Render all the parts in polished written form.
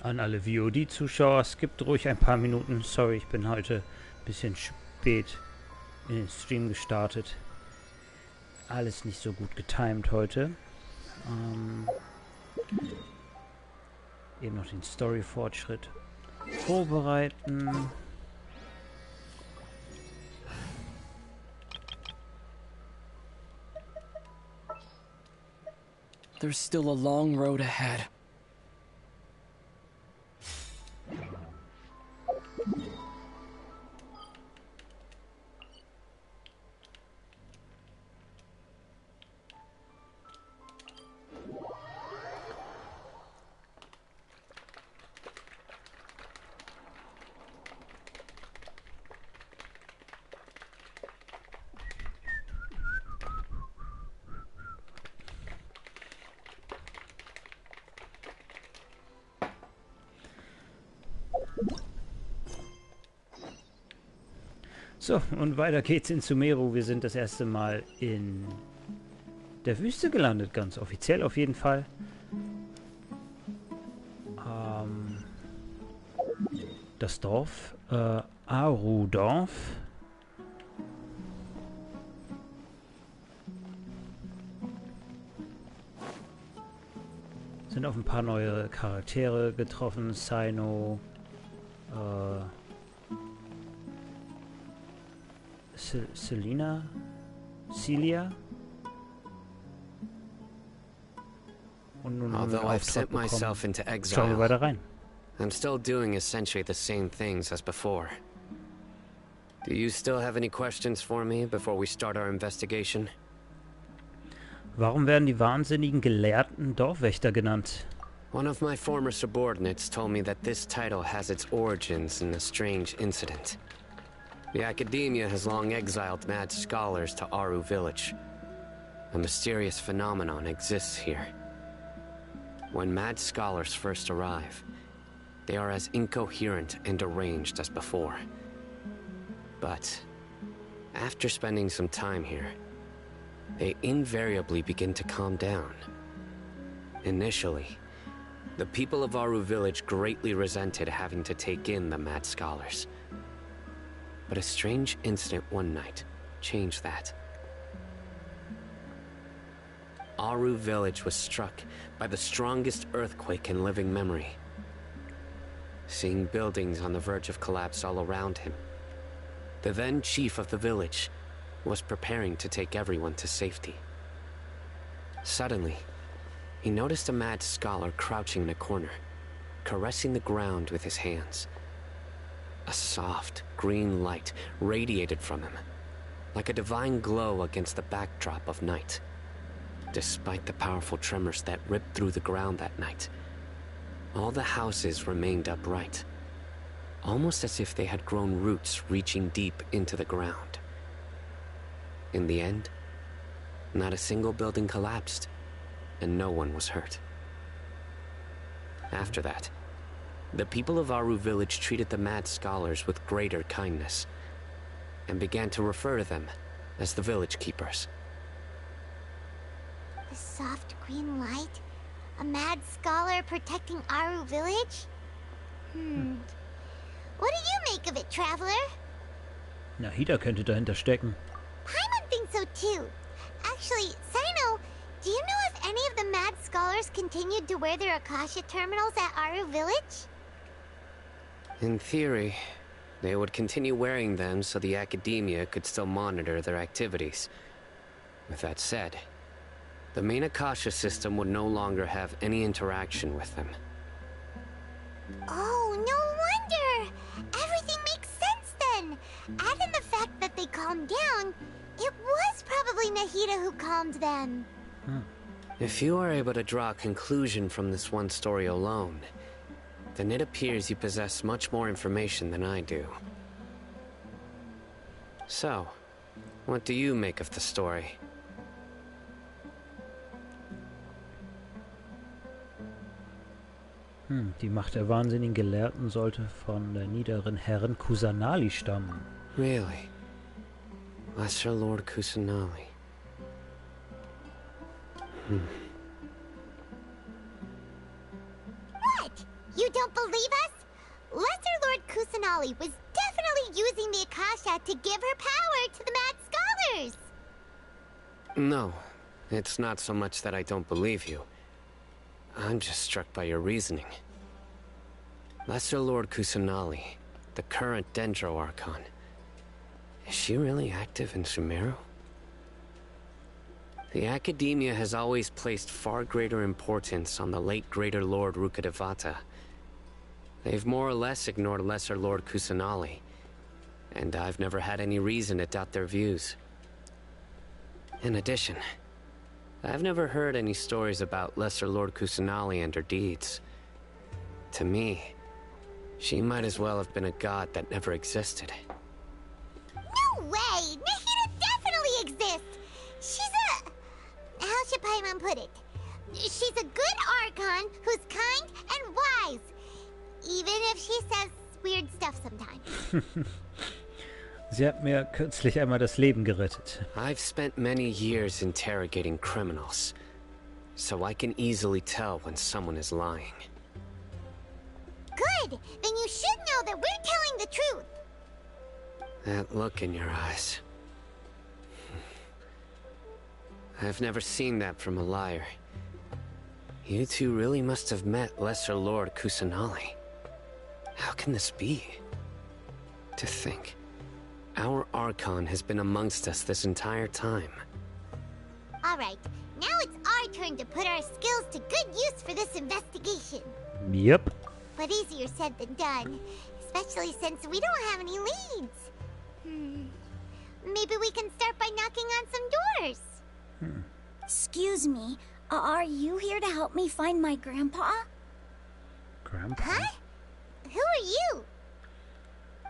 An alle VOD-Zuschauer, skippt ruhig ein paar Minuten. Sorry, ich bin heute ein bisschen spät in den Stream gestartet. Alles nicht so gut getimed heute. Eben noch den Story-Fortschritt vorbereiten. There's still a long road ahead. So, und weiter geht's in Sumeru. Wir sind das erste Mal in der Wüste gelandet, ganz offiziell auf jeden Fall. Das Dorf, Arudorf. Sind auf ein paar neue Charaktere getroffen. Sino, Celia. Und nun Although I've sent myself into Schauen wir exile, weiter rein. I'm still doing essentially the same things as before. Do you still have any questions for me before we start our investigation? Warum werden die wahnsinnigen Gelehrten Dorfwächter genannt? One of my former subordinates told me that this title has its origins in a strange incident. The academia has long exiled mad scholars to Aru village. A mysterious phenomenon exists here. When mad scholars first arrive, they are as incoherent and deranged as before. But after spending some time here, they invariably begin to calm down. Initially, the people of Aru village greatly resented having to take in the mad scholars. But a strange incident one night changed that. Aru village was struck by the strongest earthquake in living memory. Seeing buildings on the verge of collapse all around him, the then chief of the village was preparing to take everyone to safety. Suddenly, he noticed a mad scholar crouching in a corner, caressing the ground with his hands. A soft, green light radiated from him, like a divine glow against the backdrop of night. Despite the powerful tremors that ripped through the ground that night, all the houses remained upright, almost as if they had grown roots reaching deep into the ground. In the end, not a single building collapsed, and no one was hurt. After that, the people of Aru village treated the mad scholars with greater kindness, and began to refer to them as the village keepers. The soft green light? A mad scholar protecting Aru village? What do you make of it, traveler? Na, Hida könnte dahinter stecken. Paimon thinks so too. Actually, Sino, do you know if any of the mad scholars continued to wear their Akasha terminals at Aru village? In theory, they would continue wearing them so the academia could still monitor their activities. With that said, the main Akasha system would no longer have any interaction with them. Oh, no wonder! Everything makes sense then! Add in the fact that they calmed down, it was probably Nahida who calmed them. If you are able to draw a conclusion from this one story alone, then it appears you possess much more information than I do. So, what do you make of the story? Die Macht der wahnsinnigen Gelehrten sollte von der niederen Herren Kusanali stammen. Really? Lesser Lord Kusanali. What? You don't believe us? Lesser Lord Kusanali was definitely using the Akasha to give her power to the mad scholars. No, it's not so much that I don't believe you. I'm just struck by your reasoning. Lesser Lord Kusanali, the current Dendro Archon. Is she really active in Sumeru? The Academia has always placed far greater importance on the late Greater Lord Rukkhadevata. They've more or less ignored Lesser Lord Kusanali, and I've never had any reason to doubt their views. In addition, I've never heard any stories about Lesser Lord Kusanali and her deeds. To me, she might as well have been a god that never existed. No way! Nahida definitely exists! She's a... how should Paimon put it? She's a good Archon who's kind and wise. Even if she says weird stuff sometimes. Sie hat mir kürzlich einmal das Leben gerettet. I've spent many years interrogating criminals, so I can easily tell when someone is lying. Good! Then you should know that we're telling the truth. That look in your eyes. I've never seen that from a liar. You two really must have met Lesser Lord Kusanali. How can this be? To think, our Archon has been amongst us this entire time. Alright, now it's our turn to put our skills to good use for this investigation. Yep. But easier said than done, especially since we don't have any leads. Maybe we can start by knocking on some doors. Excuse me, are you here to help me find my grandpa? Grandpa? Huh? Who are you?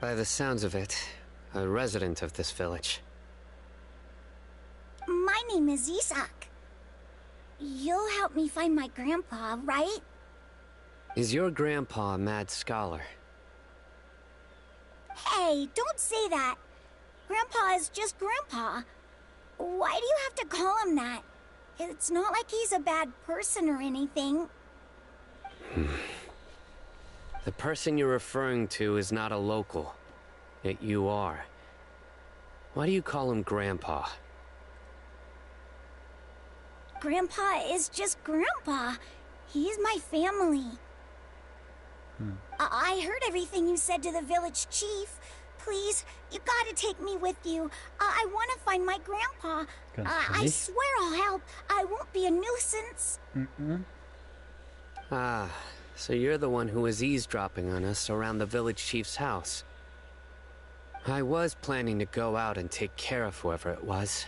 By the sounds of it, a resident of this village. My name is Isak. You'll help me find my grandpa, right? Is your grandpa a mad scholar? Hey, don't say that. Grandpa is just Grandpa. Why do you have to call him that? It's not like he's a bad person or anything. The person you're referring to is not a local, yet you are. Why do you call him Grandpa? Grandpa is just Grandpa. He's my family. I heard everything you said to the village chief. Please, you gotta take me with you. I want to find my grandpa. I swear I'll help. I won't be a nuisance. Ah, so you're the one who was eavesdropping on us around the village chief's house. I was planning to go out and take care of whoever it was,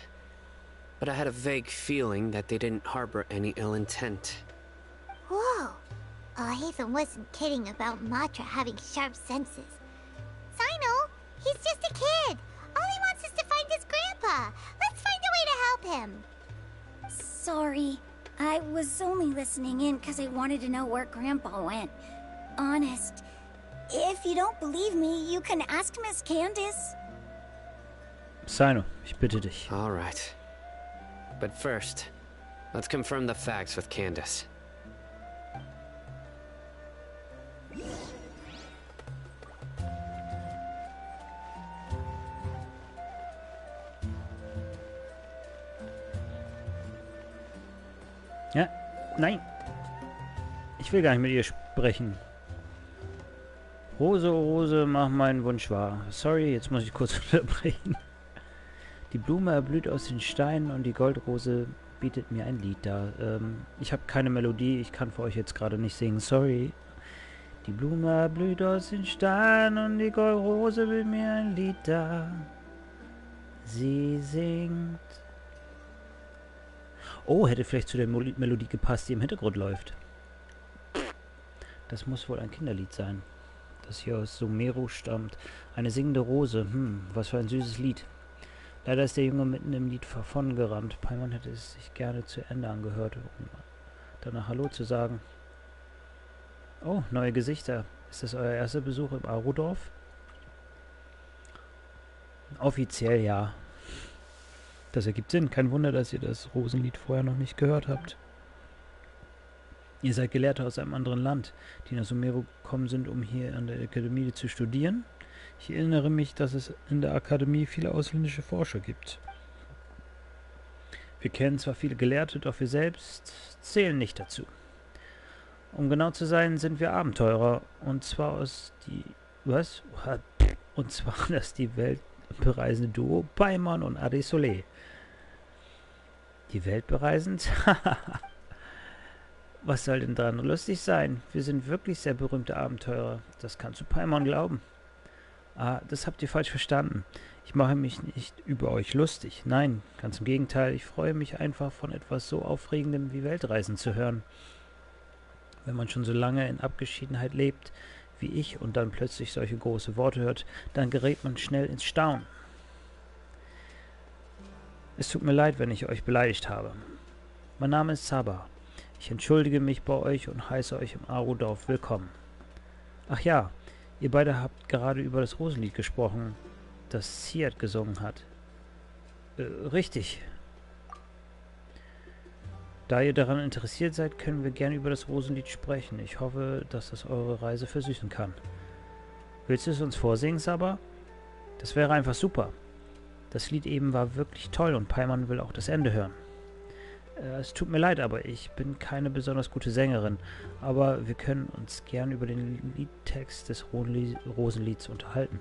but I had a vague feeling that they didn't harbor any ill intent. Whoa. Hatham wasn't kidding about Matra having sharp senses. Sino, he's just a kid. All he wants is to find his grandpa. Let's find a way to help him. Sorry. I was only listening in because I wanted to know where Grandpa went. Honest. If you don't believe me, you can ask Miss Candace. Sino, ich bitte dich. All right. But first, let's confirm the facts with Candace. Ja, nein. Ich will gar nicht mit ihr sprechen. Rose, oh Rose, mach meinen Wunsch wahr. Sorry, jetzt muss ich kurz unterbrechen. Die Blume erblüht aus den Steinen und die Goldrose bietet mir ein Lied dar. Ich habe keine Melodie, ich kann für euch jetzt gerade nicht singen. Sorry. Die Blume erblüht aus den Steinen und die Goldrose will mir ein Lied dar. Sie singt. Oh, hätte vielleicht zu der Melodie gepasst, die im Hintergrund läuft. Das muss wohl ein Kinderlied sein, das hier aus Sumeru stammt. Eine singende Rose. Was für ein süßes Lied. Leider ist der Junge mitten im Lied davongerannt. Paimon hätte es sich gerne zu Ende angehört, um danach Hallo zu sagen. Oh, neue Gesichter. Ist das euer erster Besuch im Arudorf? Offiziell ja. Das ergibt Sinn. Kein Wunder, dass ihr das Rosenlied vorher noch nicht gehört habt. Ihr seid Gelehrte aus einem anderen Land, die nach Sumeru gekommen sind, um hier an der Akademie zu studieren. Ich erinnere mich, dass es in der Akademie viele ausländische Forscher gibt. Wir kennen zwar viele Gelehrte, doch wir selbst zählen nicht dazu. Um genau zu sein, sind wir Abenteurer, und zwar das die weltbereisende Duo Paimon und Adesole. Die weltbereisend? Was soll denn daran lustig sein? Wir sind wirklich sehr berühmte Abenteurer. Das kannst du Paimon glauben. Ah, das habt ihr falsch verstanden. Ich mache mich nicht über euch lustig. Nein, ganz im Gegenteil. Ich freue mich einfach, von etwas so Aufregendem wie Weltreisen zu hören. Wenn man schon so lange in Abgeschiedenheit lebt wie ich und dann plötzlich solche große Worte hört, dann gerät man schnell ins Staunen. Es tut mir leid, wenn ich euch beleidigt habe. Mein Name ist Saba. Ich entschuldige mich bei euch und heiße euch im Arudorf willkommen. Ach ja, ihr beide habt gerade über das Rosenlied gesprochen, das Siad gesungen hat. Richtig. Da ihr daran interessiert seid, können wir gerne über das Rosenlied sprechen. Ich hoffe, dass das eure Reise versüßen kann. Willst du es uns vorsingen, Saba? Das wäre einfach super. Das Lied eben war wirklich toll und Paimon will auch das Ende hören. Es tut mir leid, aber ich bin keine besonders gute Sängerin. Aber wir können uns gern über den Liedtext des Rosenlieds unterhalten.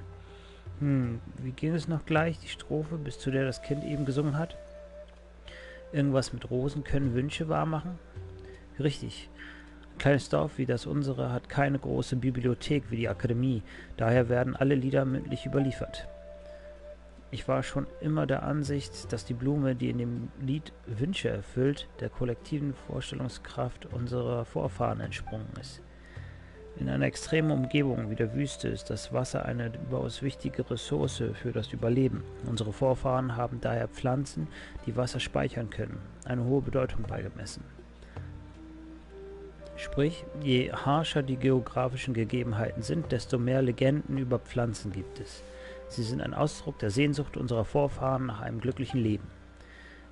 Wie ging es noch gleich, die Strophe, bis zu der das Kind eben gesungen hat? Irgendwas mit Rosen können Wünsche wahrmachen? Richtig. Ein kleines Dorf wie das unsere hat keine große Bibliothek wie die Akademie. Daher werden alle Lieder mündlich überliefert. Ich war schon immer der Ansicht, dass die Blume, die in dem Lied Wünsche erfüllt, der kollektiven Vorstellungskraft unserer Vorfahren entsprungen ist. In einer extremen Umgebung wie der Wüste ist das Wasser eine überaus wichtige Ressource für das Überleben. Unsere Vorfahren haben daher Pflanzen, die Wasser speichern können, eine hohe Bedeutung beigemessen. Sprich, je harscher die geografischen Gegebenheiten sind, desto mehr Legenden über Pflanzen gibt es. Sie sind ein Ausdruck der Sehnsucht unserer Vorfahren nach einem glücklichen Leben.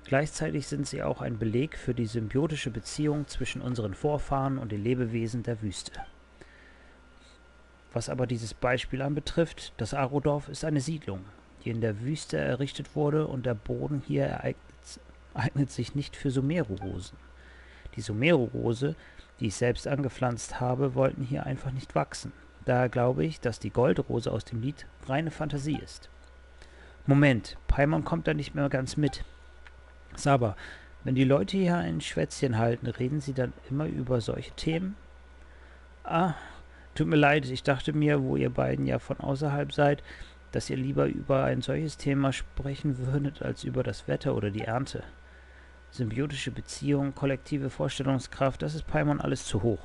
Gleichzeitig sind sie auch ein Beleg für die symbiotische Beziehung zwischen unseren Vorfahren und den Lebewesen der Wüste. Was aber dieses Beispiel anbetrifft, das Arudorf ist eine Siedlung, die in der Wüste errichtet wurde, und der Boden hier eignet sich nicht für Sumeru-Rosen. Die Sumeru-Rose, die ich selbst angepflanzt habe, wollten hier einfach nicht wachsen. Daher glaube ich, dass die Goldrose aus dem Lied reine Fantasie ist. Moment, Paimon kommt da nicht mehr ganz mit. Saba, wenn die Leute hier ein Schwätzchen halten, reden sie dann immer über solche Themen? Ah, tut mir leid, ich dachte mir, wo ihr beiden ja von außerhalb seid, dass ihr lieber über ein solches Thema sprechen würdet, als über das Wetter oder die Ernte. Symbiotische Beziehung, kollektive Vorstellungskraft, das ist Paimon alles zu hoch.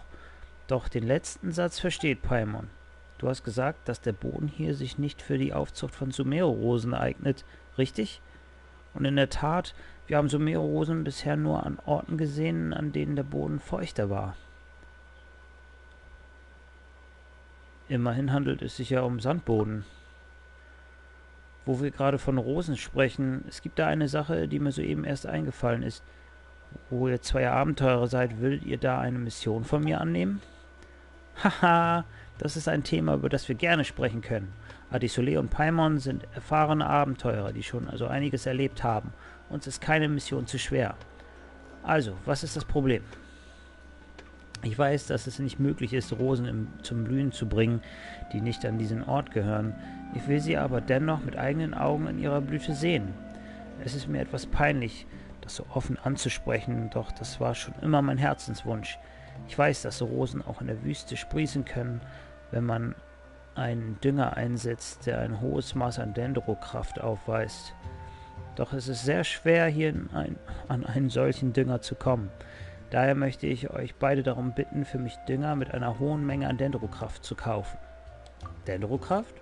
Doch den letzten Satz versteht Paimon. Du hast gesagt, dass der Boden hier sich nicht für die Aufzucht von Sumeru-Rosen eignet, richtig? Und in der Tat, wir haben Sumeru-Rosen bisher nur an Orten gesehen, an denen der Boden feuchter war. Immerhin handelt es sich ja um Sandboden. Wo wir gerade von Rosen sprechen, es gibt da eine Sache, die mir soeben erst eingefallen ist. Wo ihr zwei Abenteurer seid, würdet ihr da eine Mission von mir annehmen? Haha, das ist ein Thema, über das wir gerne sprechen können. Adesole und Paimon sind erfahrene Abenteurer, die schon also einiges erlebt haben. Uns ist keine Mission zu schwer. Also, was ist das Problem? Ich weiß, dass es nicht möglich ist, Rosen zum Blühen zu bringen, die nicht an diesen Ort gehören. Ich will sie aber dennoch mit eigenen Augen in ihrer Blüte sehen. Es ist mir etwas peinlich, das so offen anzusprechen, doch das war schon immer mein Herzenswunsch. Ich weiß, dass Rosen auch in der Wüste sprießen können, wenn man einen Dünger einsetzt, der ein hohes Maß an Dendrokraft aufweist. Doch es ist sehr schwer, hier an einen solchen Dünger zu kommen. Daher möchte ich euch beide darum bitten, für mich Dünger mit einer hohen Menge an Dendrokraft zu kaufen. Dendrokraft?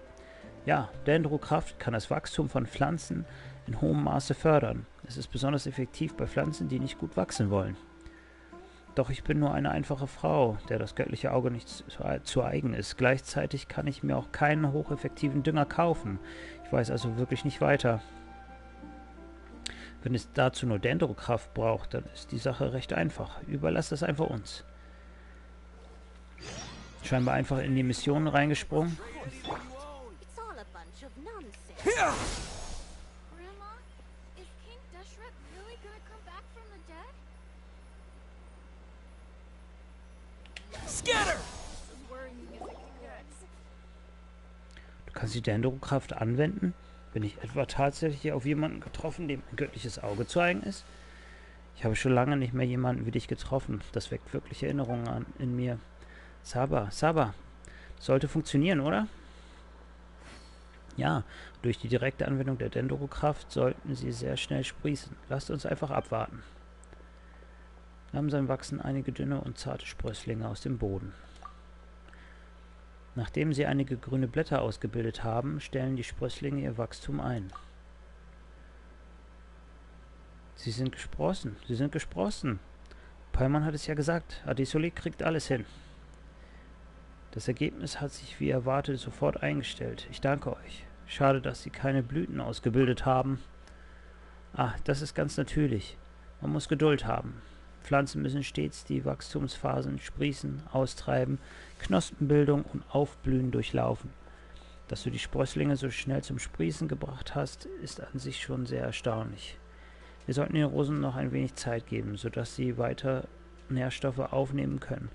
Ja, Dendrokraft kann das Wachstum von Pflanzen in hohem Maße fördern. Es ist besonders effektiv bei Pflanzen, die nicht gut wachsen wollen. Doch ich bin nur eine einfache Frau, der das göttliche Auge nicht zu eigen ist. Gleichzeitig kann ich mir auch keinen hocheffektiven Dünger kaufen. Ich weiß also wirklich nicht weiter. Wenn es dazu nur Dendrokraft braucht, dann ist die Sache recht einfach. Überlasst es einfach uns. Scheinbar einfach in die Mission reingesprungen. It's all a bunch of nonsense. Grandma, is King Deshret really gonna come back from the dead? Scatter! Du kannst die Dendrokraft anwenden. Bin ich etwa tatsächlich auf jemanden getroffen, dem ein göttliches Auge zu eigen ist? Ich habe schon lange nicht mehr jemanden wie dich getroffen. Das weckt wirklich Erinnerungen an in mir. Saba. Sollte funktionieren, oder? Ja, durch die direkte Anwendung der Dendrokraft sollten sie sehr schnell sprießen. Lasst uns einfach abwarten. Langsam wachsen einige dünne und zarte Sprösslinge aus dem Boden. Nachdem sie einige grüne Blätter ausgebildet haben, stellen die Sprösslinge ihr Wachstum ein. Sie sind gesprossen. Paimon hat es ja gesagt, Adesole kriegt alles hin. Das Ergebnis hat sich wie erwartet sofort eingestellt. Ich danke euch. Schade, dass sie keine Blüten ausgebildet haben. Das ist ganz natürlich. Man muss Geduld haben. Pflanzen müssen stets die Wachstumsphasen sprießen, austreiben, Knospenbildung und Aufblühen durchlaufen. Dass du die Sprösslinge so schnell zum Sprießen gebracht hast, ist an sich schon sehr erstaunlich. Wir sollten den Rosen noch ein wenig Zeit geben, sodass sie weiter Nährstoffe aufnehmen können,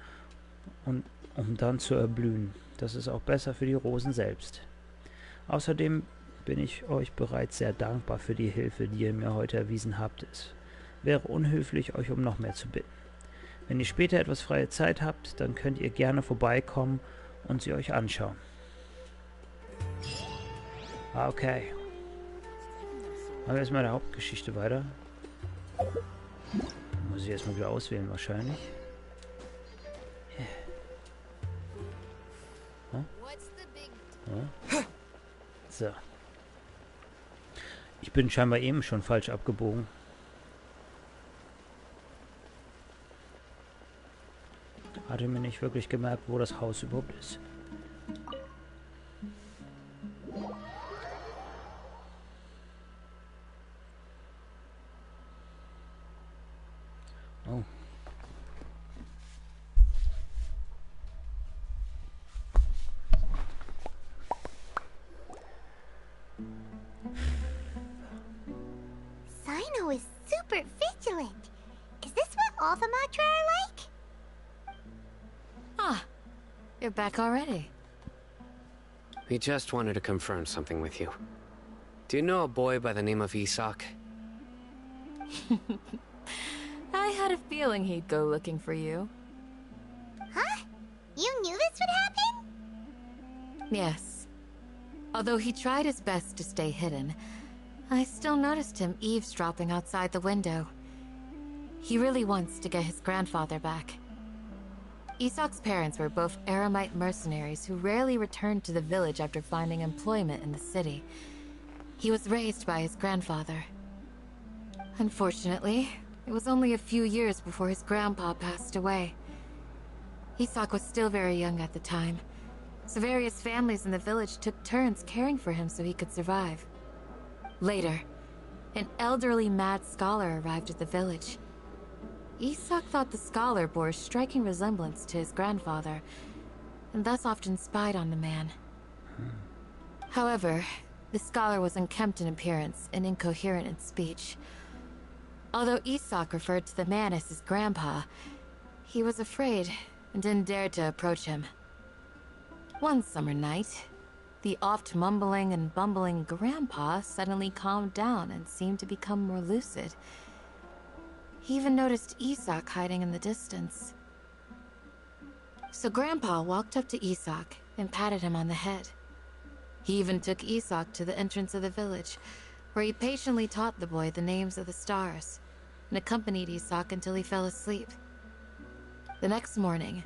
und um dann zu erblühen. Das ist auch besser für die Rosen selbst. Außerdem bin ich euch bereits sehr dankbar für die Hilfe, die ihr mir heute erwiesen habt. Es wäre unhöflich, euch um noch mehr zu bitten. Wenn ihr später etwas freie Zeit habt, dann könnt ihr gerne vorbeikommen und sie euch anschauen. Okay. Machen wir erstmal der Hauptgeschichte weiter. Muss ich erstmal wieder auswählen wahrscheinlich. So. Ich bin scheinbar eben schon falsch abgebogen. Hatte mir nicht wirklich gemerkt, wo das Haus überhaupt ist. Oh. Sino is super vigilant. Is this what all the Matra are like? Ah, you're back already. We just wanted to confirm something with you. Do you know a boy by the name of Isak? I had a feeling he'd go looking for you. Huh? You knew this would happen? Yes. Although he tried his best to stay hidden, I still noticed him eavesdropping outside the window. He really wants to get his grandfather back. Isak's parents were both Aramite mercenaries who rarely returned to the village after finding employment in the city. He was raised by his grandfather. Unfortunately, it was only a few years before his grandpa passed away. Isak was still very young at the time, so various families in the village took turns caring for him so he could survive. Later, an elderly mad scholar arrived at the village. Isak thought the scholar bore a striking resemblance to his grandfather, and thus often spied on the man. However, the scholar was unkempt in appearance and incoherent in speech. Although Isak referred to the man as his grandpa, he was afraid and didn't dare to approach him. One summer night, the oft mumbling and bumbling grandpa suddenly calmed down and seemed to become more lucid. He even noticed Isak hiding in the distance. So Grandpa walked up to Isak and patted him on the head. He even took Isak to the entrance of the village, where he patiently taught the boy the names of the stars, and accompanied Isak until he fell asleep. The next morning,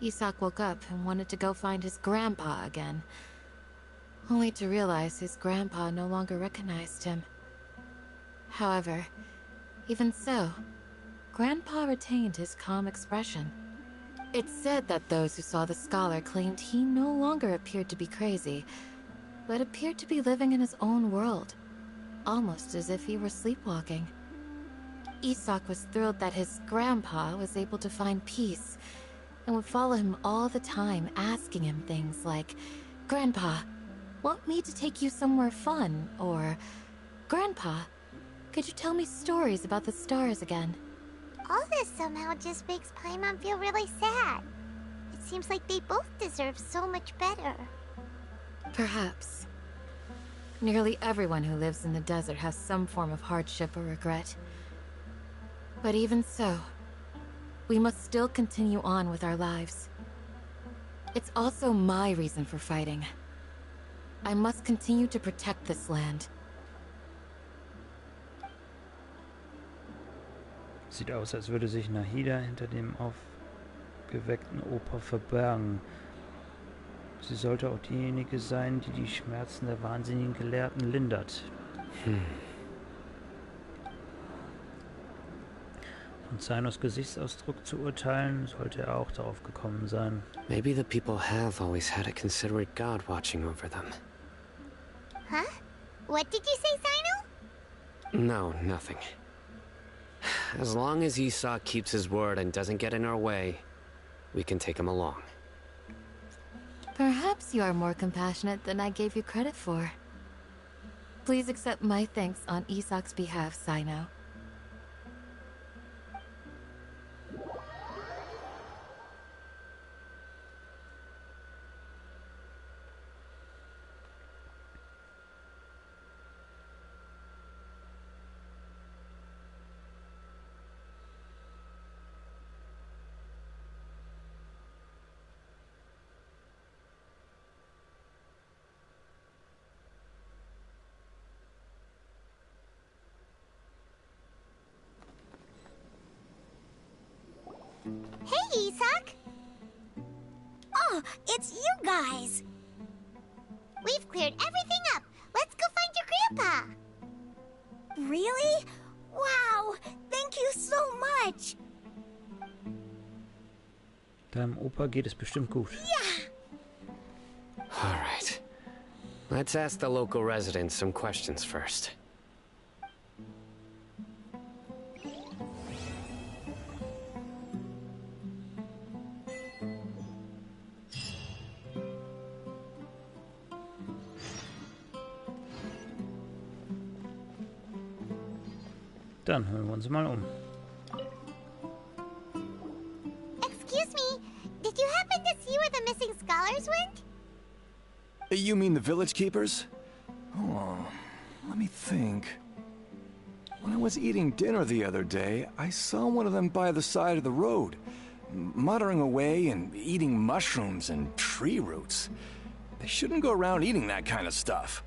Isak woke up and wanted to go find his grandpa again, only to realize his grandpa no longer recognized him. However, even so, Grandpa retained his calm expression. It's said that those who saw the scholar claimed he no longer appeared to be crazy, but appeared to be living in his own world, almost as if he were sleepwalking. Isak was thrilled that his grandpa was able to find peace, and would follow him all the time, asking him things like, "Grandpa, want me to take you somewhere fun?" Or, "Grandpa, could you tell me stories about the stars again?" All this somehow just makes Paimon feel really sad. It seems like they both deserve so much better. Perhaps. Nearly everyone who lives in the desert has some form of hardship or regret. But even so, we must still continue on with our lives. It's also my reason for fighting. I must continue to protect this land. Sieht aus, als würde sich Nahida hinter dem aufgeweckten Opa verbergen. Sie sollte auch diejenige sein, die die Schmerzen der wahnsinnigen Gelehrten lindert. Von Zainos Gesichtsausdruck zu urteilen, sollte er auch darauf gekommen sein. Maybe the people have always had a considerate God watching over them. Huh? What did you say, Sino? No, nothing. As long as Esau keeps his word and doesn't get in our way, we can take him along. Perhaps you are more compassionate than I gave you credit for. Please accept my thanks on Isak's behalf, Sino. Hey, Isak! Oh, it's you guys! We've cleared everything up. Let's go find your grandpa. Really? Wow! Thank you so much! Deinem Opa geht es bestimmt gut. All right. Let's ask the local residents some questions first. Dann hören wir uns mal um. Excuse me, did you happen to see where the missing scholars went? You mean the village keepers? Oh, let me think. When I was eating dinner the other day, I saw one of them by the side of the road, muttering away and eating mushrooms and tree roots. They shouldn't go around eating that kind of stuff.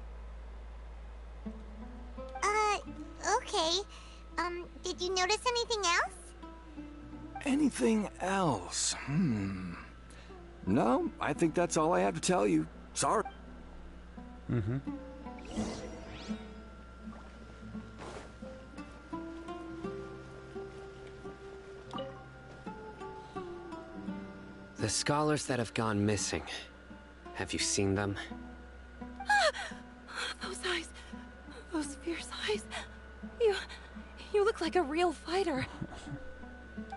Okay. Did you notice anything else? Anything else? No, I think that's all I have to tell you. Sorry. The scholars that have gone missing. Have you seen them? Those eyes. Those fierce eyes. You look like a real fighter.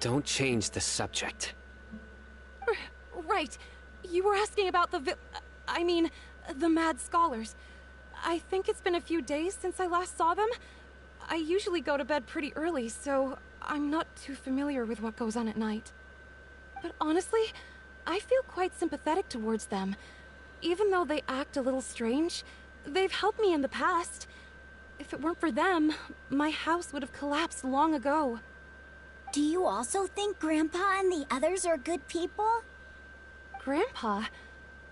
Don't change the subject. Right. You were asking about the mad scholars. I think it's been a few days since I last saw them. I usually go to bed pretty early, so I'm not too familiar with what goes on at night. But honestly, I feel quite sympathetic towards them. Even though they act a little strange, they've helped me in the past. If it weren't for them, my house would have collapsed long ago. Do you also think Grandpa and the others are good people? Grandpa?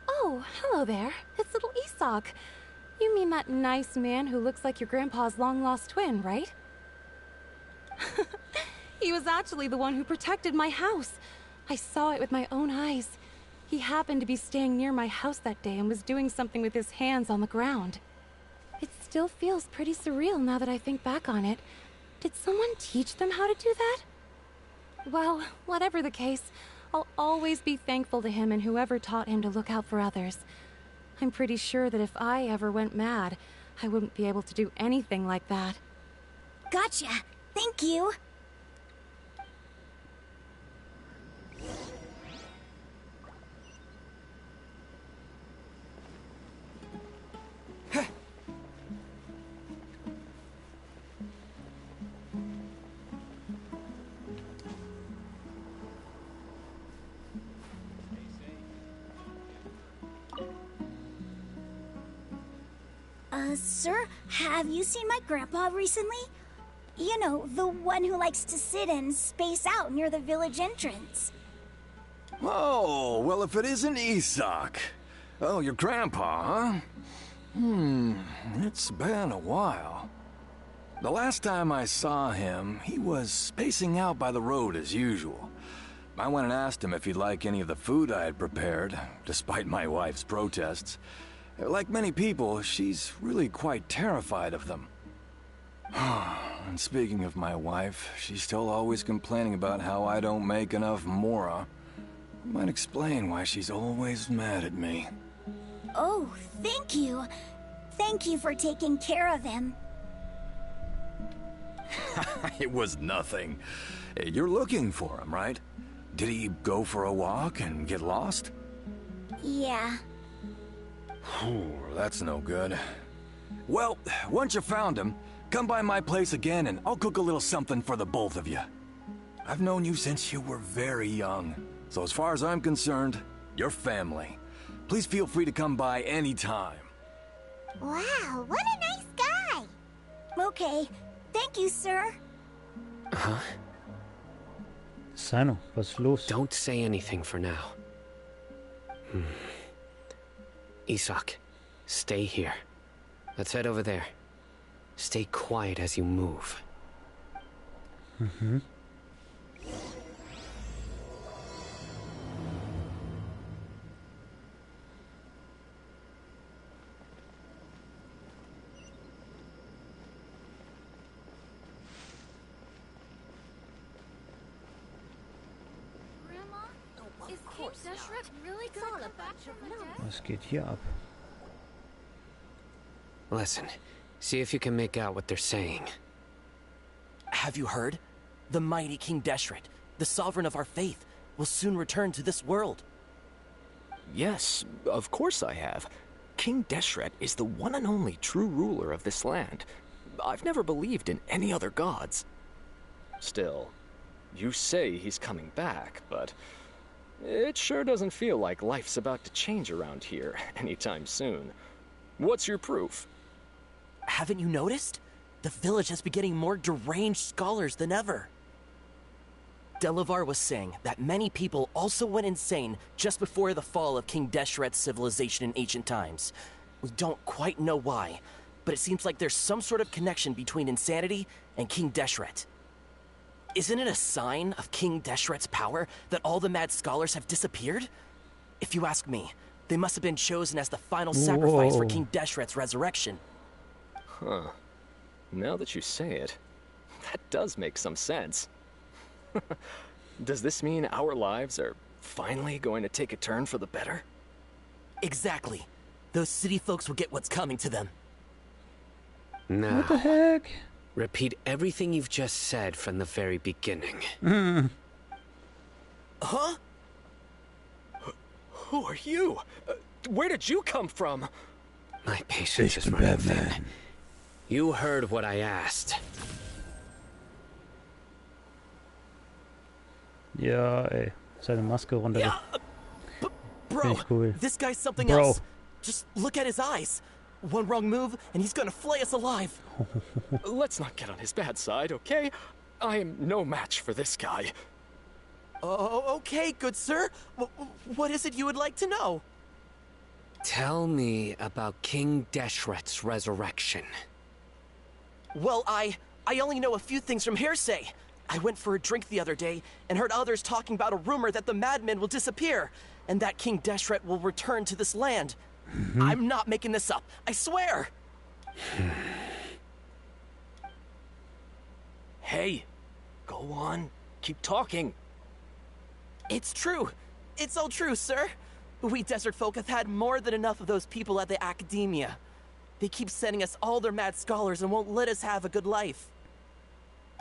Oh, hello there. It's little Isak. You mean that nice man who looks like your grandpa's long-lost twin, right? He was actually the one who protected my house. I saw it with my own eyes. He happened to be staying near my house that day and was doing something with his hands on the ground. It still feels pretty surreal now that I think back on it. Did someone teach them how to do that? Well, whatever the case, I'll always be thankful to him and whoever taught him to look out for others. I'm pretty sure that if I ever went mad, I wouldn't be able to do anything like that. Gotcha! Thank you! Sir, have you seen my grandpa recently? You know, the one who likes to sit and space out near the village entrance. Oh, well, if it isn't Isak. Oh, your grandpa, huh? It's been a while. The last time I saw him, he was spacing out by the road as usual. I went and asked him if he'd like any of the food I had prepared, despite my wife's protests. Like many people, she's really quite terrified of them. And speaking of my wife, she's still always complaining about how I don't make enough mora. Might explain why she's always mad at me. Oh, thank you. Thank you for taking care of him. It was nothing. You're looking for him, right? Did he go for a walk and get lost? Yeah. Whew, that's no good. Well, once you found him, come by my place again and I'll cook a little something for the both of you. I've known you since you were very young, so as far as I'm concerned, you're family. Please feel free to come by anytime. Wow, what a nice guy! Okay. Thank you, sir. Huh? Sano, was ist los? Don't say anything for now. Isak, stay here. Let's head over there. Stay quiet as you move. Was geht hier ab? Listen, see if you can make out what they're saying. Have you heard? The mighty King Deshret, the sovereign of our faith, will soon return to this world. Yes, of course I have. King Deshret is the one and only true ruler of this land. I've never believed in any other gods. Still, you say he's coming back, but it sure doesn't feel like life's about to change around here anytime soon. What's your proof? Haven't you noticed? The village has been getting more deranged scholars than ever. Delavar was saying that many people also went insane just before the fall of King Deshret's civilization in ancient times. We don't quite know why, but it seems like there's some sort of connection between insanity and King Deshret. Isn't it a sign of King Deshret's power that all the mad scholars have disappeared? If you ask me, they must have been chosen as the final sacrifice for King Deshret's resurrection. Huh. Now that you say it, that does make some sense. Does this mean our lives are finally going to take a turn for the better? Exactly. Those city folks will get what's coming to them. Now, What the heck? repeat everything you've just said from the very beginning. Huh? Who are you? Where did you come from? My patience is running thin. You heard what I asked. Ja, ey. Seine Maske runter. Yeah, bro, Echt cool. this guy's something Bro. else. Just look at his eyes. One wrong move, and he's gonna flay us alive. Let's not get on his bad side, okay? I am no match for this guy. Oh, okay, good sir. What is it you would like to know? Tell me about King Deshret's resurrection. Well, I only know a few things from hearsay. I went for a drink the other day and heard others talking about a rumor that the madmen will disappear and that King Deshret will return to this land. I'm not making this up, I swear. Hey, go on. Keep talking. It's true. It's all true, sir. We desert folk have had more than enough of those people at the academia. They keep sending us all their mad scholars and won't let us have a good life.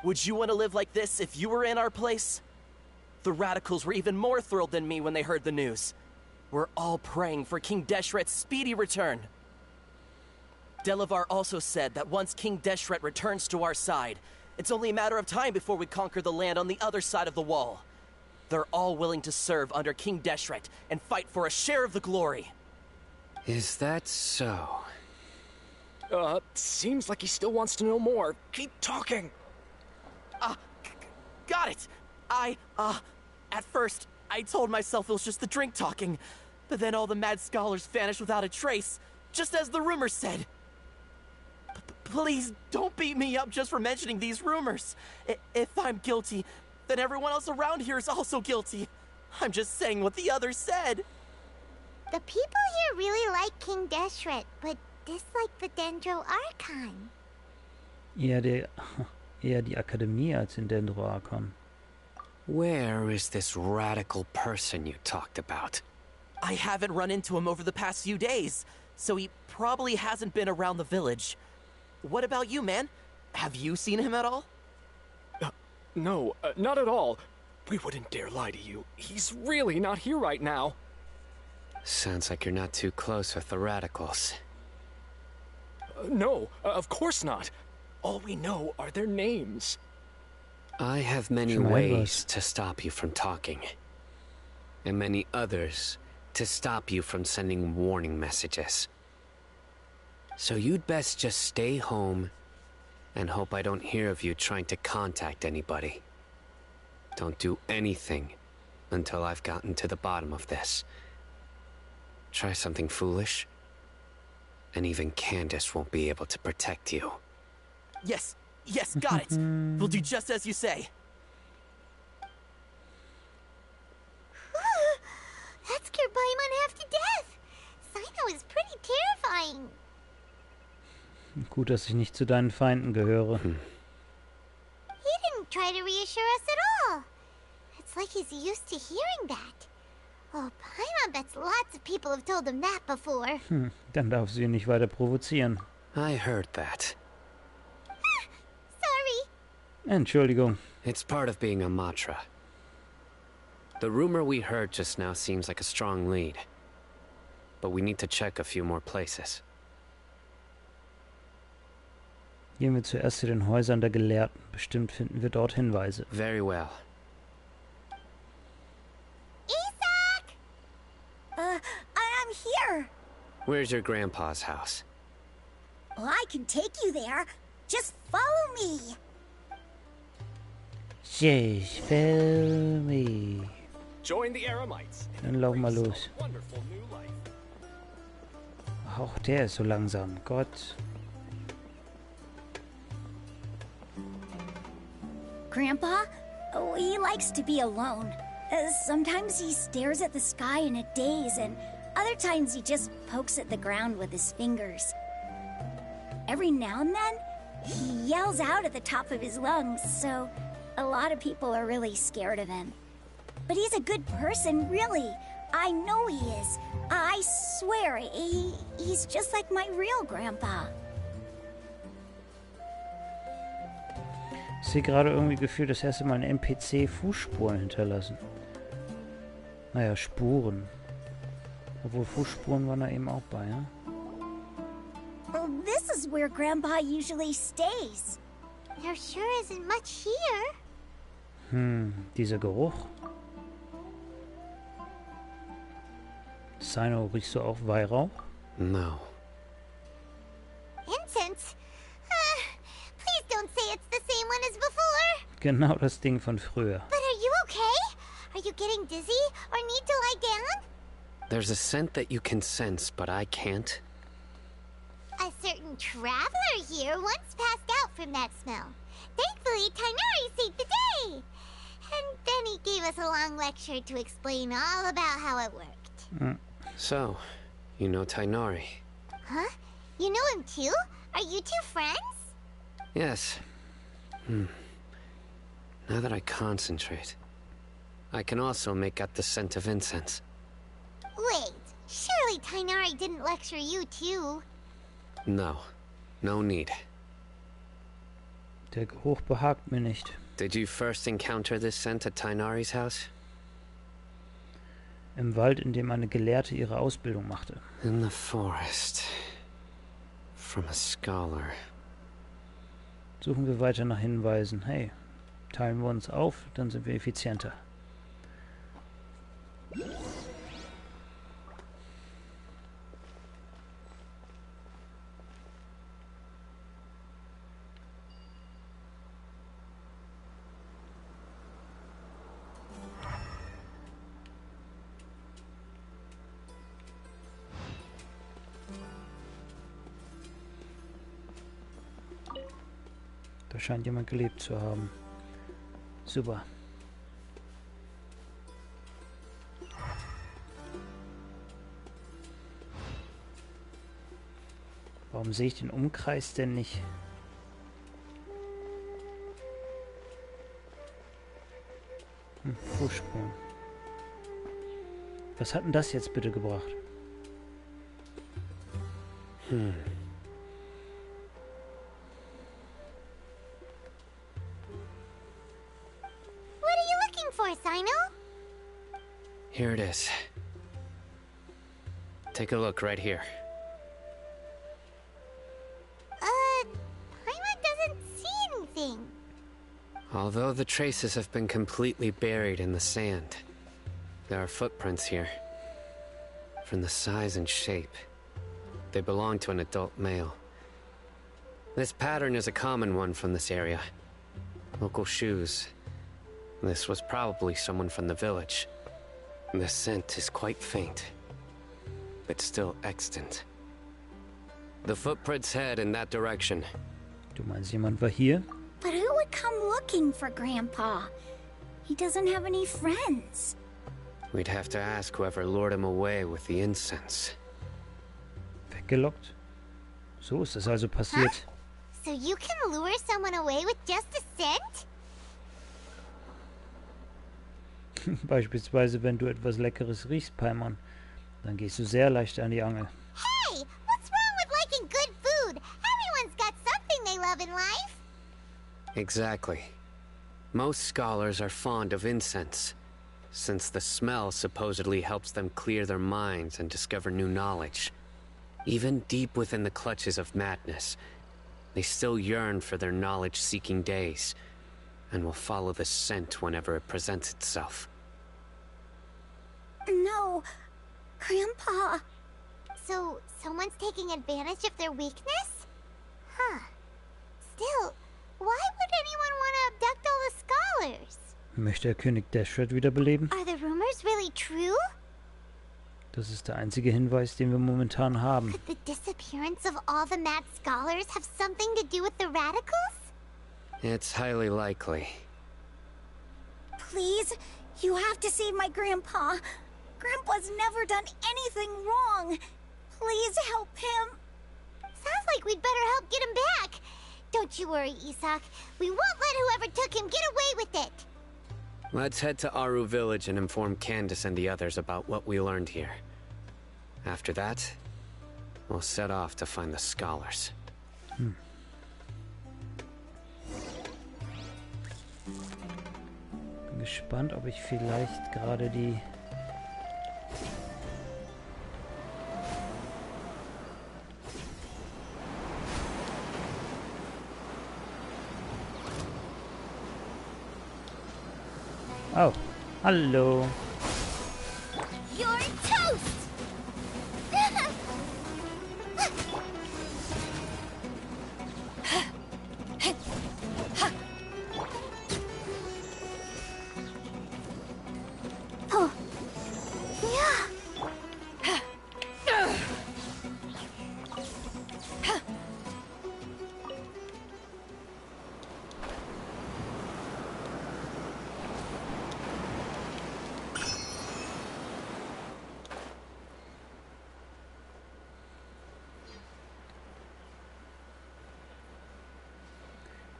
Would you want to live like this if you were in our place? The radicals were even more thrilled than me when they heard the news. We're all praying for King Deshret's speedy return. Delavar also said that once King Deshret returns to our side, it's only a matter of time before we conquer the land on the other side of the wall. They're all willing to serve under King Deshret and fight for a share of the glory. Is that so? Seems like he still wants to know more. Keep talking. Got it. At first, I told myself it was just the drink talking, but then all the mad scholars vanished without a trace, just as the rumors said. Please don't beat me up just for mentioning these rumors. If I'm guilty, then everyone else around here is also guilty. I'm just saying what the others said. The people here really like King Deshret, but dislike the Dendro Archon. Eher die Akademie als den Dendro Archon. Where is this radical person you talked about? I haven't run into him over the past few days, so he probably hasn't been around the village. What about you, man? Have you seen him at all? No, not at all. We wouldn't dare lie to you. He's really not here right now. Sounds like you're not too close with the radicals. No, of course not. All we know are their names. I have many ways to stop you from talking. And many others to stop you from sending warning messages. So you'd best just stay home and hope I don't hear of you trying to contact anybody. Don't do anything until I've gotten to the bottom of this. Try something foolish, and even Candace won't be able to protect you. Yes, got it. We'll do just as you say. That scared Paimon half to death. Sino is pretty terrifying. Gut, dass ich nicht zu deinen Feinden gehöre. He didn't try to reassure us at all. It's like he's used to hearing that. Oh, Paimon bets lots of people have told him that before. Dann darfst du ihn nicht weiter provozieren. I heard that. Sorry. Entschuldigung. It's part of being a Matra. The rumor we heard just now seems like a strong lead. But we need to check a few more places. Gehen wir zuerst zu den Häusern der Gelehrten. Bestimmt finden wir dort Hinweise. Very well. Isak! I'm here. Where's your grandpa's house? Well, I can take you there. Just follow me. Just follow me. Join the Eremites. Dann laufen wir los. Wonderful new life. Auch der ist so langsam. Gott. Grandpa? Oh, he likes to be alone. Sometimes he stares at the sky in a daze, and other times he just pokes at the ground with his fingers. Every now and then, he yells out at the top of his lungs, so a lot of people are really scared of him. But he's a good person, really. I know he is. I swear, he's just like my real grandpa. Ich sehe gerade irgendwie gefühlt das erste Mal ein NPC Fußspuren hinterlassen. Naja, Spuren. Obwohl Fußspuren waren da eben auch bei, ja? Well, this is where Grandpa usually stays. There sure isn't much here. Dieser Geruch. Sino, riechst du auch Weihrauch? No. Incense? Please don't say it's the same one as before. Genau das Ding von früher. But are you okay? Are you getting dizzy or need to lie down? There's a scent that you can sense, but I can't. A certain traveler here once passed out from that smell. Thankfully, Tainari saved the day. And then he gave us a long lecture to explain all about how it worked. So, you know Tainari? Huh? You know him too? Are you two friends? Yes. Now that I concentrate, I can also make out the scent of incense. Wait, surely Tainari didn't lecture you too? No. No need. Der Geruch behagt mir nicht. Did you first encounter this scent at Tainari's house? Im Wald, in dem eine Gelehrte ihre Ausbildung machte. In the forest. From a scholar. Suchen wir weiter nach Hinweisen. Hey, teilen wir uns auf, dann sind wir effizienter. Da scheint jemand gelebt zu haben. Super. Warum sehe ich den Umkreis denn nicht? Fußspuren. Was hat denn das jetzt bitte gebracht? What are you looking for, Sino? Here it is. Take a look right here. Paimon doesn't see anything. Although the traces have been completely buried in the sand, there are footprints here. From the size and shape, they belong to an adult male. This pattern is a common one from this area. Local shoes. This was probably someone from the village. The scent is quite faint, but still extant. The footprints head in that direction. Du meinst, jemand war hier? But who would come looking for Grandpa? He doesn't have any friends. We'd have to ask whoever lured him away with the incense. Weggelockt? So ist es also passiert. So you can lure someone away with just a scent? Beispielsweise, wenn du etwas Leckeres riechst, Paimon, dann gehst du sehr leicht an die Angel. Hey, what's wrong with liking good food? Everyone's got something they love in life. Exactly. Most scholars are fond of incense, since the smell supposedly helps them clear their minds and discover new knowledge. Even deep within the clutches of madness, they still yearn for their knowledge-seeking days, and will follow the scent whenever it presents itself. No, Grandpa. So, someone's taking advantage of their weakness? Huh. Still, why would anyone want to abduct all the scholars? Möchte er König Deshret wiederbeleben? Are the rumors really true? Das ist der einzige Hinweis, den wir momentan haben. Could the disappearance of all the mad scholars have something to do with the radicals? It's highly likely. Please, you have to save my Grandpa. Grandpa's never done anything wrong. Please help him. Sounds like we'd better help get him back. Don't you worry, Isak. We won't let whoever took him get away with it. Let's head to Aru village and inform Candace and the others about what we learned here. After that, we'll set off to find the scholars. Bin gespannt, ob ich vielleicht gerade die... Oh, hallo. You're toast! Oh,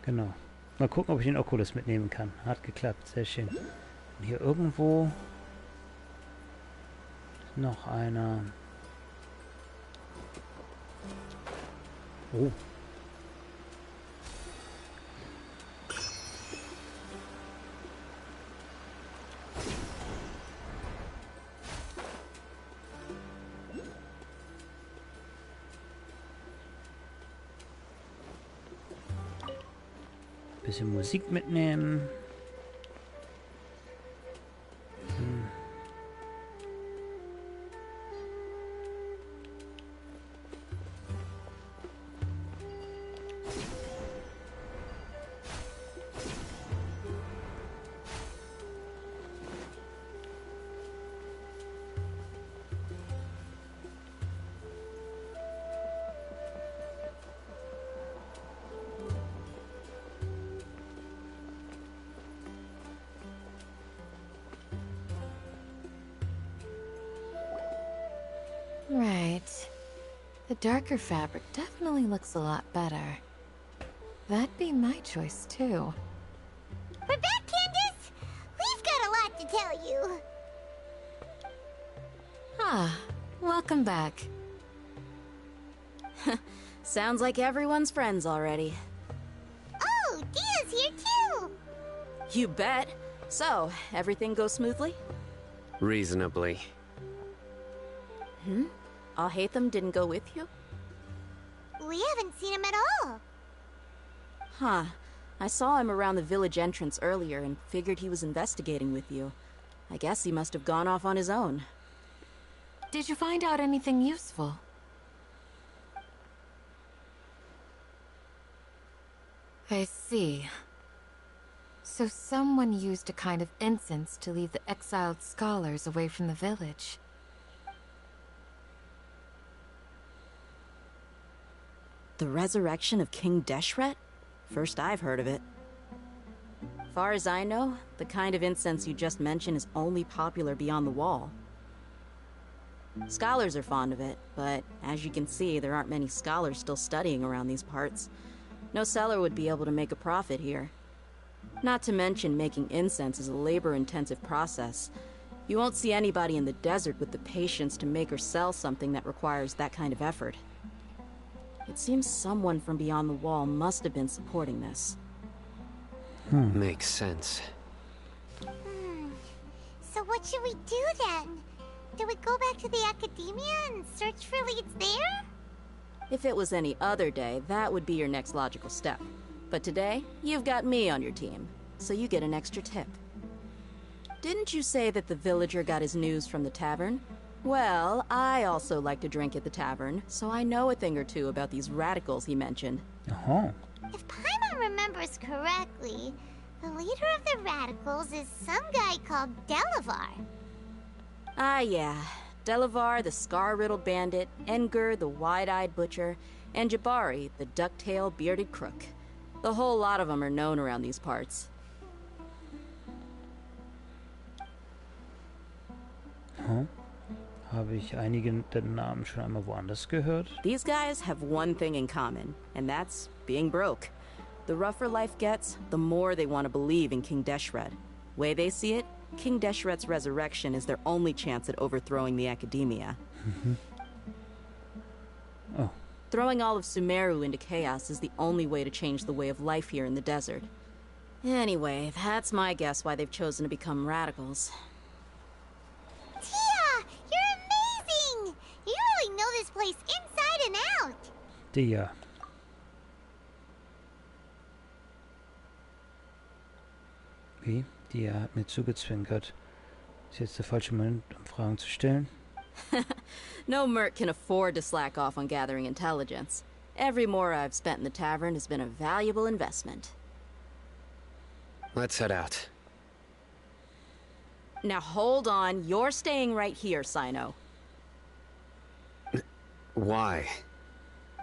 Genau. Mal gucken, ob ich den Oculus mitnehmen kann. Hat geklappt, sehr schön. Und hier irgendwo ist noch einer. Oh. Bisschen Musik mitnehmen. The darker fabric definitely looks a lot better. That'd be my choice, too. We're back, Candace! We've got a lot to tell you. Ah, welcome back. Sounds like everyone's friends already. Oh, Dia's here too! You bet. So, everything goes smoothly? Reasonably. Alhaitham didn't go with you? We haven't seen him at all. Huh. I saw him around the village entrance earlier and figured he was investigating with you. I guess he must have gone off on his own. Did you find out anything useful? I see. So someone used a kind of incense to lead the exiled scholars away from the village. The resurrection of King Deshret? First I've heard of it. Far as I know, the kind of incense you just mentioned is only popular beyond the wall. Scholars are fond of it, but as you can see, there aren't many scholars still studying around these parts. No seller would be able to make a profit here. Not to mention making incense is a labor-intensive process. You won't see anybody in the desert with the patience to make or sell something that requires that kind of effort. It seems someone from beyond the wall must have been supporting this. Makes sense. So what should we do then? Do we go back to the academia and search for leads there? If it was any other day, that would be your next logical step. But today, you've got me on your team, so you get an extra tip. Didn't you say that the villager got his news from the tavern? Well, I also like to drink at the tavern, so I know a thing or two about these radicals he mentioned. If Paimon remembers correctly, the leader of the radicals is some guy called Delavar. Ah, yeah. Delavar, the scar-riddled bandit, Engur, the wide-eyed butcher, and Jabari, the duck-tailed bearded crook. The whole lot of them are known around these parts. Habe ich einige der Namen schon einmal woanders gehört? These guys have one thing in common, and that's being broke. The rougher life gets, the more they want to believe in King Deshret. Way they see it, King Deshret's resurrection is their only chance at overthrowing the academia. Oh. Throwing all of Sumeru into chaos is the only way to change the way of life here in the desert. Anyway, that's my guess why they've chosen to become radicals. Tia! You're amazing! You really know this place inside and out! Dia. Wie? Dia hat mir zugezwinkert. Ist jetzt der falsche Moment, um Fragen zu stellen? No merc can afford to slack off on gathering intelligence. Every more I've spent in the tavern has been a valuable investment. Let's head out. Now hold on, you're staying right here, Sino. Why?